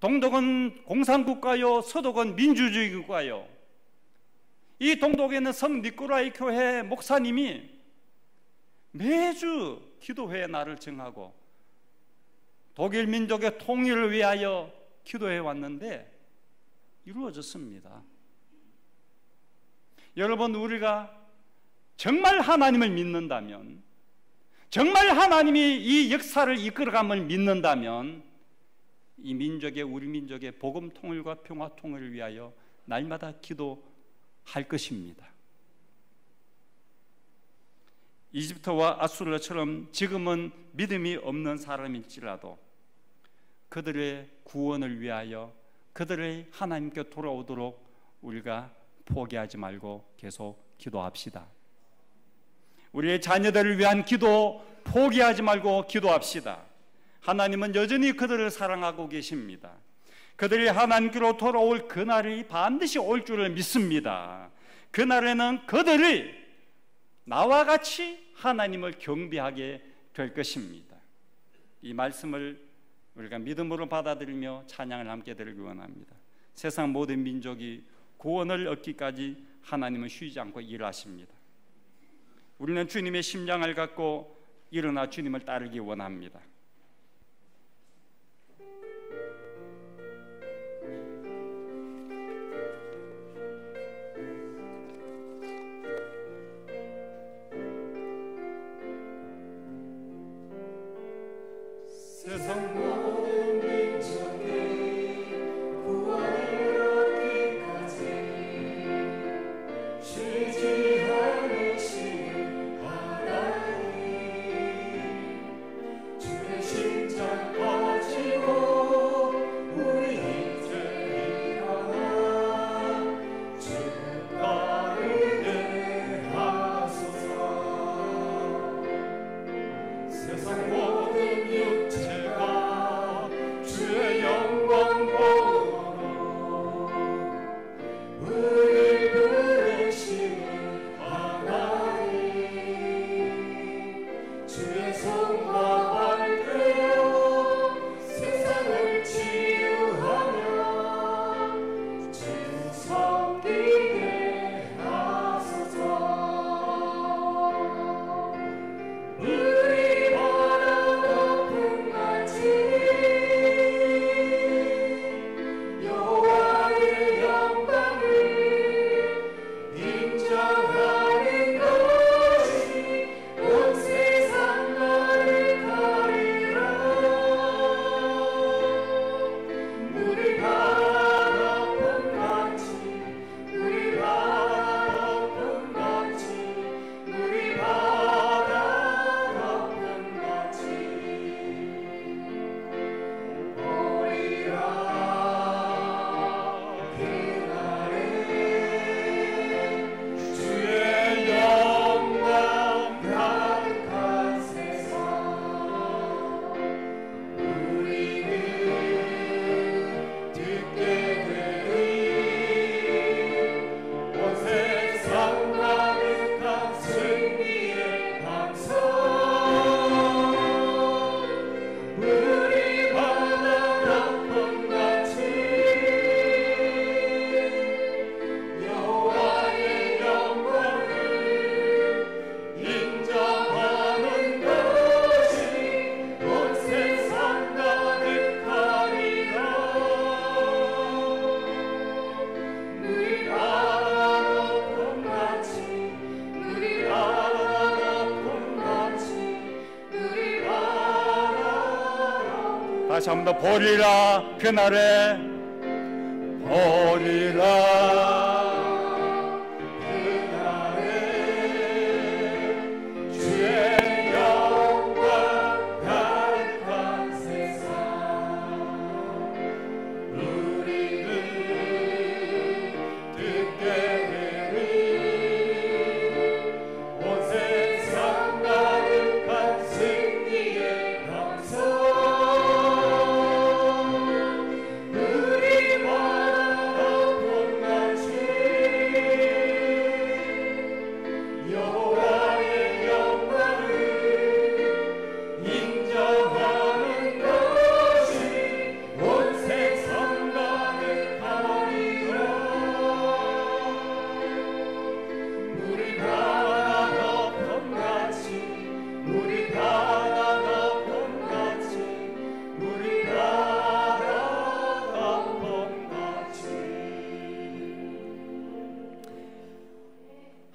동독은 공산국가요, 서독은 민주주의 국가요. 이 동독에 있는 성 니콜라이 교회 목사님이 매주 기도회에 날을 정하고 독일 민족의 통일을 위하여 기도해 왔는데 이루어졌습니다. 여러분, 우리가 정말 하나님을 믿는다면, 정말 하나님이 이 역사를 이끌어감을 믿는다면 이 민족의, 우리 민족의 복음 통일과 평화 통일을 위하여 날마다 기도할 것입니다. 이집트와 아수르처럼 지금은 믿음이 없는 사람일지라도 그들의 구원을 위하여 그들의 하나님께 돌아오도록 우리가 포기하지 말고 계속 기도합시다. 우리의 자녀들을 위한 기도 포기하지 말고 기도합시다. 하나님은 여전히 그들을 사랑하고 계십니다. 그들이 하나님께로 돌아올 그날이 반드시 올 줄을 믿습니다. 그날에는 그들이 나와 같이 하나님을 경배하게 될 것입니다. 이 말씀을 우리가 믿음으로 받아들이며 찬양을 함께 드리기 원합니다. 세상 모든 민족이 구원을 얻기까지 하나님은 쉬지 않고 일하십니다. 우리는 주님의 심장을 갖고 일어나 주님을 따르기 원합니다. 세상 모든 민족의 구원을 얻기까지 쉬지 않으시는 하나님, 주의 다시 한 번 더 보리라 그날에 보리라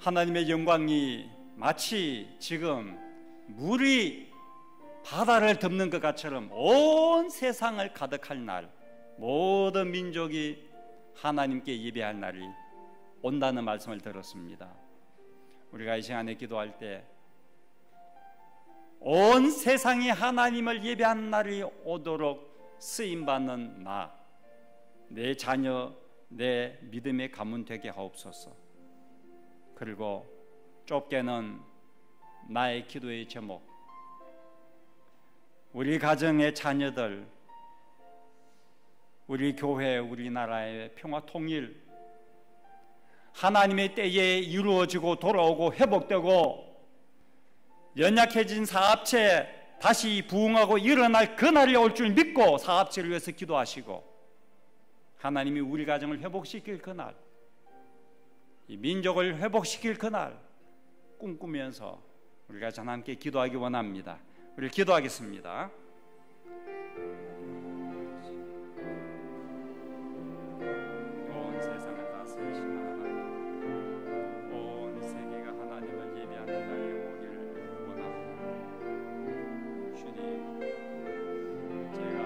하나님의 영광이 마치 지금 물이 바다를 덮는 것 같처럼 온 세상을 가득할 날, 모든 민족이 하나님께 예배할 날이 온다는 말씀을 들었습니다. 우리가 이 시간에 기도할 때 온 세상이 하나님을 예배하는 날이 오도록 쓰임받는 나, 내 자녀, 내 믿음의 가문 되게 하옵소서. 그리고 좁게는 나의 기도의 제목, 우리 가정의 자녀들, 우리 교회, 우리나라의 평화 통일, 하나님의 때에 이루어지고 돌아오고 회복되고 연약해진 사업체 다시 부흥하고 일어날 그날이 올 줄 믿고 사업체를 위해서 기도하시고 하나님이 우리 가정을 회복시킬 그날, 이 민족을 회복시킬 그날 꿈꾸면서 우리가 전 함께 기도하기 원합니다. 우리 기도하겠습니다. 온 세상을 다스리시는 하나님, 온 세계가 하나님을 예배하는 날이 오기를 원합니다. 주님, 제가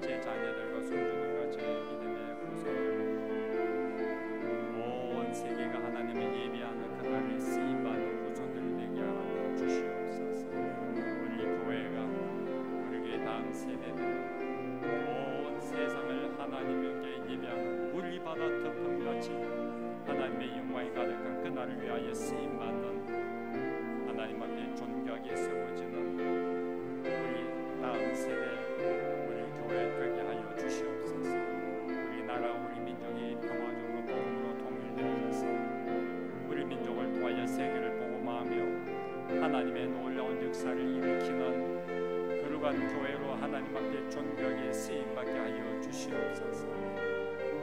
제 자녀들과 손주들과 제 믿음의 후손들, 세계가 하나님을 예배하는 그날에 쓰임받는 후손들이 되게 하여 주시옵소서. 우리 교회가 우리 교회 다음 세대들 온 세상을 하나님께 예배하는 물이 바다 덮음같이 하나님의 영광이 가득한 그날을 위하여 쓰임받는 하나님 앞에 존귀하게 세워지는 우리 다음 세대 우리 교회 되게 하여 주시옵소서. 우리나라 우리 민족이 평화적으로 복음으로 통일되어져서 우리 민족을 통하여 세계를 복음하며 하나님의 놀라운 역사를 일으키는 거룩한 교회로 하나님 앞에 존귀하게 쓰임받게 하여 주시옵소서.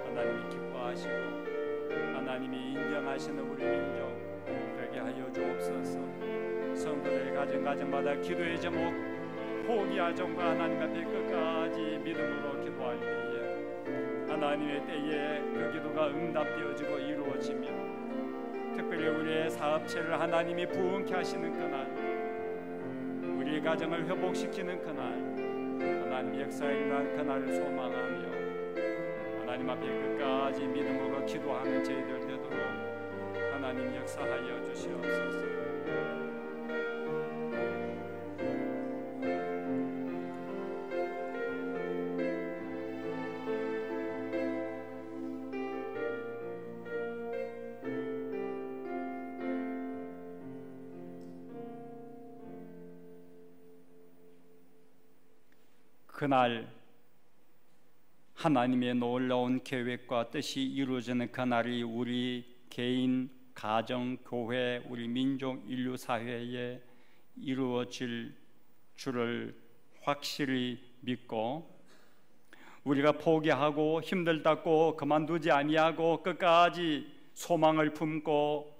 하나님이 기뻐하시고 하나님이 인정하시는 우리 민족 되게 하여 주옵소서. 성도들의 가정마다 기도의 제목 포기하정과 하나님 앞에 끝까지 믿음으로 기도할 때에 하나님의 때에 그 기도가 응답되어지고 이루어지며 특별히 우리의 사업체를 하나님이 부흥케 하시는 그날, 우리 가정을 회복시키는 그날, 하나님 역사일어난 그날을 소망하며 하나님 앞에 끝까지 믿음으로 기도하는 저희들 되도록 하나님 역사하여 주시옵소서. 그날 하나님의 놀라운 계획과 뜻이 이루어지는 그날이 우리 개인, 가정, 교회, 우리 민족, 인류 사회에 이루어질 줄을 확실히 믿고 우리가 포기하고 힘들다고 그만두지 아니하고 끝까지 소망을 품고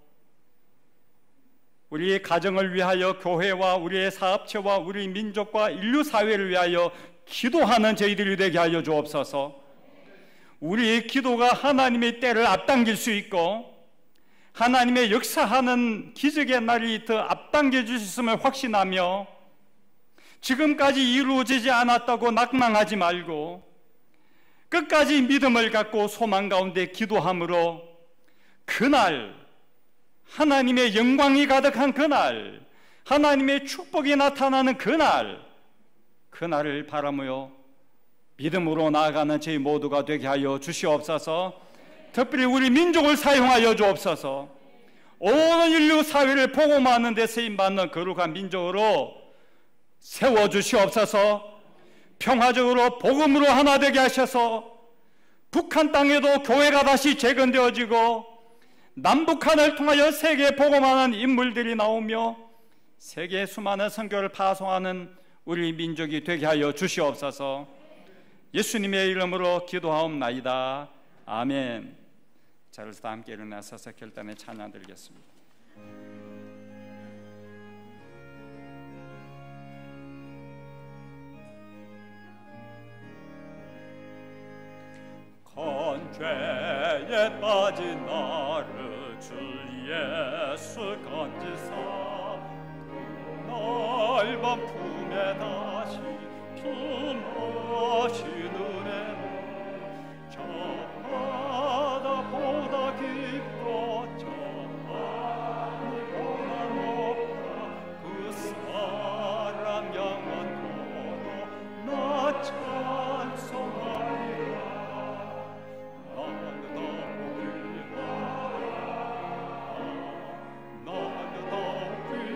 우리의 가정을 위하여 교회와 우리의 사업체와 우리 민족과 인류 사회를 위하여 기도하는 저희들이 되게 하여 주옵소서. 우리의 기도가 하나님의 때를 앞당길 수 있고 하나님의 역사하는 기적의 날이 더 앞당겨 주셨음을 확신하며 지금까지 이루어지지 않았다고 낙망하지 말고 끝까지 믿음을 갖고 소망 가운데 기도함으로 그날 하나님의 영광이 가득한 그날, 하나님의 축복이 나타나는 그날을 바라며 믿음으로 나아가는 저희 모두가 되게 하여 주시옵소서. 특별히 우리 민족을 사용하여 주옵소서. 온 인류 사회를 복음하는 데 쓰임받는 거룩한 민족으로 세워주시옵소서. 평화적으로 복음으로 하나 되게 하셔서 북한 땅에도 교회가 다시 재건되어지고 남북한을 통하여 세계에 복음하는 인물들이 나오며 세계의 수많은 선교를 파송하는 우리 민족이 되게 하여 주시옵소서. 예수님의 이름으로 기도하옵나이다. 아멘. 자, 그래서 다 함께 일어나서서 결단의 찬양 드리겠습니다. 건 죄에 빠진 나를 주 예수 건지사 넓은 품에 다시 품으시는 저 바다보다 깊고 저 하늘보다 높다 그 사랑 영원토록 나 찬송하리라. 나는 더 귀하다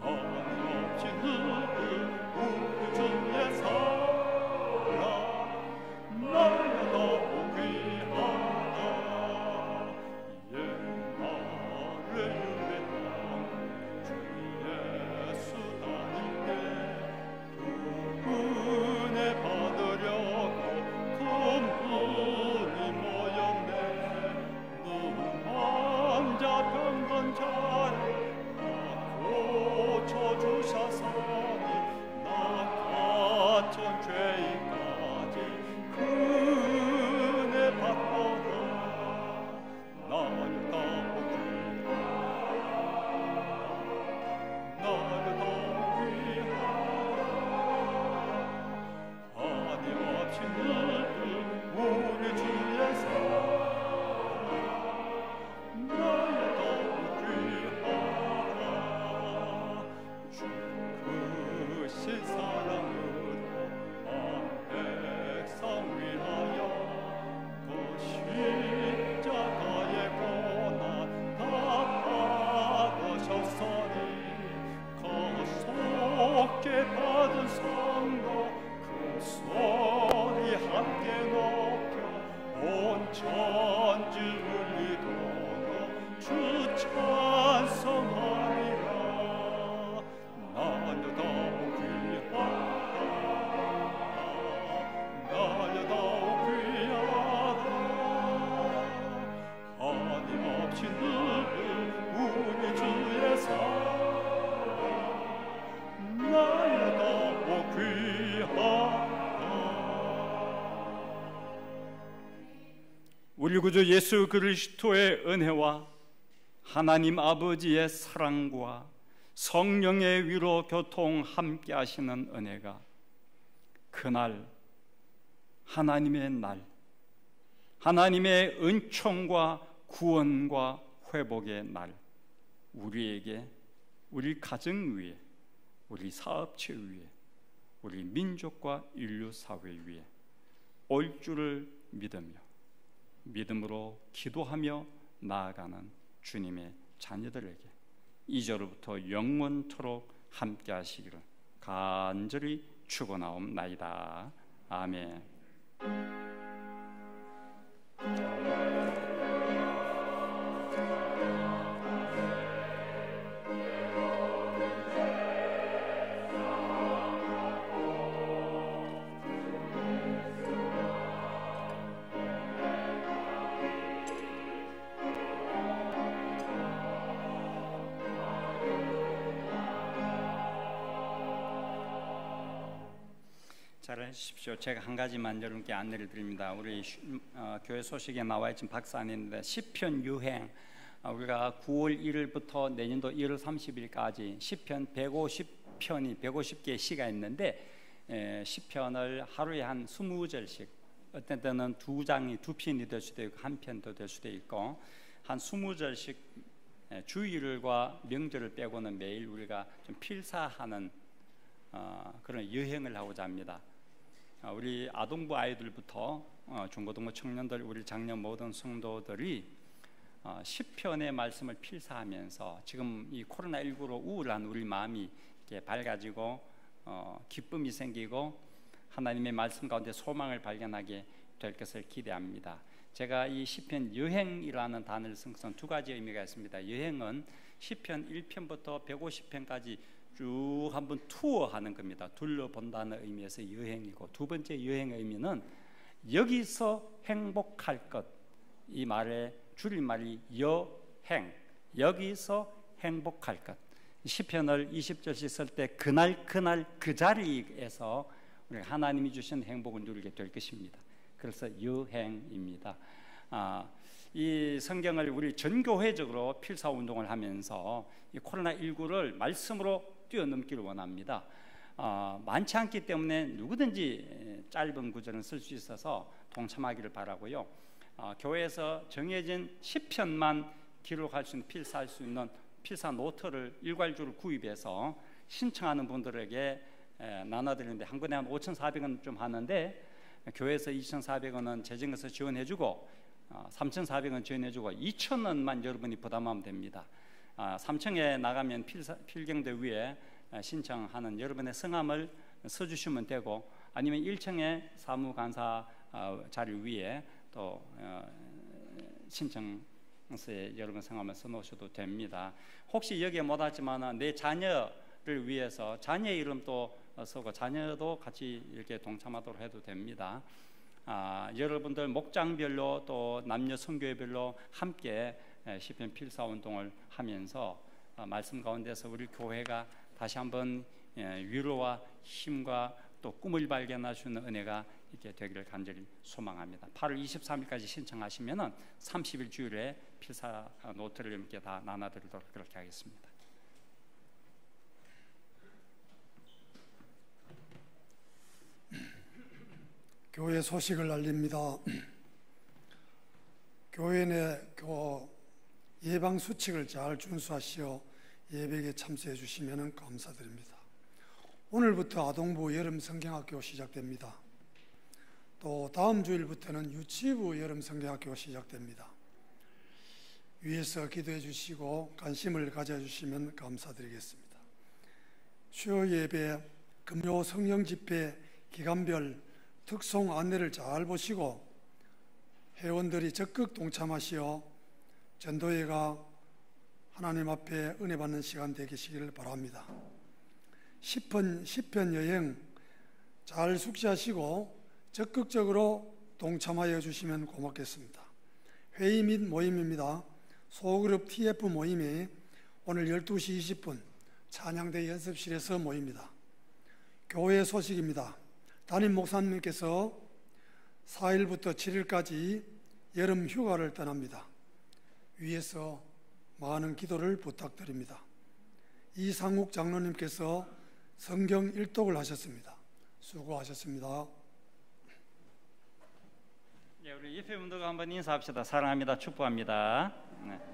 하늘 없이 누구 우리 주의 사랑 나는 더 귀하다. 옛날의 유대당 주 예수 다닐 때 그분의 받으려고 금분이 모였네. 눈 환자 병든 자를 다 고쳐주셨사니 나 같은 죄인까지 그은혜 받거라. 나를 더 귀하다 아님없이 누구 우리 주의 사랑 나의 더 귀하다. 주 크신 사랑으로 만 백성 위하여 그 십자가의 고난 다 받으셨으니 거룩게 받은 성도 그 소리 함께 높여 온 천지 울리도록 주 찬송하리라. 나는 더 귀하다 나는 더 귀하다 하님없이 누구 우리 주의 사랑 나의 더 귀하다. 우리 구주 예수 그리스도의 은혜와 하나님 아버지의 사랑과 성령의 위로 교통 함께 하시는 은혜가 그날 하나님의 날 하나님의 은총과 구원과 회복의 날 우리에게 우리 가정 위에 우리 사업체 위에 우리 민족과 인류 사회 위에 올 줄을 믿음으로 기도하며 나아가는 주님의 자녀들에게 이제로부터 영원토록 함께 하시기를 간절히 축원하옵나이다. 아멘. 잘하십시오. 제가 한 가지만 여러분께 안내를 드립니다. 우리 교회 소식에 나와 있는 박스 안에 있는데 시편 유행 우리가 9월 1일부터 내년도 1월 30일까지 시편 150개 시가 있는데 10편을 하루에 한 20절씩, 어떤 때는 2장이 2편이 될 수도 있고 1편도 될 수도 있고 한 20절씩 주일과 명절을 빼고는 매일 우리가 좀 필사하는 그런 여행을 하고자 합니다. 우리 아동부 아이들부터 중고등부 청년들, 우리 장년 모든 성도들이 10편의 말씀을 필사하면서 지금 이 코로나19로 우울한 우리 마음이 이렇게 밝아지고 기쁨이 생기고 하나님의 말씀 가운데 소망을 발견하게 될 것을 기대합니다. 제가 이 시편 여행이라는 단어를 쓴 두 가지 의미가 있습니다. 여행은 시편 1편부터 150편까지 쭉 한번 투어하는 겁니다. 둘러본다는 의미에서 여행이고, 두 번째 여행의 의미는 여기서 행복할 것, 이 말의 줄임말이 여행, 여기서 행복할 것. 시편을 20절씩 쓸 때 그날 그 자리에서 우리가 하나님이 주신 행복을 누리게 될 것입니다. 그래서 여행입니다. 이 성경을 우리 전교회적으로 필사운동을 하면서 이 코로나19를 말씀으로 뛰어넘기를 원합니다. 많지 않기 때문에 누구든지 짧은 구절은 쓸 수 있어서 동참하기를 바라고요. 교회에서 정해진 10편만 기록할 수 있는, 필사할 수 있는 필사 노트를 일괄적으로 구입해서 신청하는 분들에게 나눠드리는데, 한 권에 한 5,400원 좀 하는데 교회에서 2,400원은 재정에서 지원해주고 3,400원 지원해주고 2,000원만 여러분이 부담하면 됩니다. 3층에 나가면 필경대 위에 신청하는 여러분의 성함을 써주시면 되고, 아니면 1층에 사무간사 자리 위에 또 신청서에 여러분 성함을 써놓으셔도 됩니다. 혹시 여기에 못 왔지만 내 자녀를 위해서 자녀 이름도 쓰고 자녀도 같이 이렇게 동참하도록 해도 됩니다. 여러분들 목장별로 또 남녀 선교회별로 함께 시편 필사운동을 하면서 말씀 가운데서 우리 교회가 다시 한번 위로와 힘과 또 꿈을 발견할 수 있는 은혜가 있게 되기를 간절히 소망합니다. 8월 23일까지 신청하시면 30일 주일에 필사 노트를 이렇게 다 나눠드리도록 그렇게 하겠습니다. 교회 소식을 알립니다. 교회 내 예방 수칙을 잘 준수하시어 예배에 참석해 주시면 감사드립니다. 오늘부터 아동부 여름 성경학교 시작됩니다. 또 다음 주일부터는 유치부 여름 성경학교 시작됩니다. 위에서 기도해 주시고 관심을 가져주시면 감사드리겠습니다. 수요 예배, 금요 성령 집회 기간별 특송 안내를 잘 보시고 회원들이 적극 동참하시어 전도회가 하나님 앞에 은혜 받는 시간 되시기를 바랍니다. 10편 여행 잘 숙지하시고 적극적으로 동참하여 주시면 고맙겠습니다. 회의 및 모임입니다. 소그룹 TF 모임이 오늘 12시 20분 찬양대 연습실에서 모입니다. 교회 소식입니다. 담임 목사님께서 4일부터 7일까지 여름 휴가를 떠납니다. 위에서 많은 기도를 부탁드립니다. 이상욱 장로님께서 성경 일독을 하셨습니다. 수고하셨습니다. 우리 예배분들과 한번 인사합시다. 사랑합니다. 축복합니다. 네.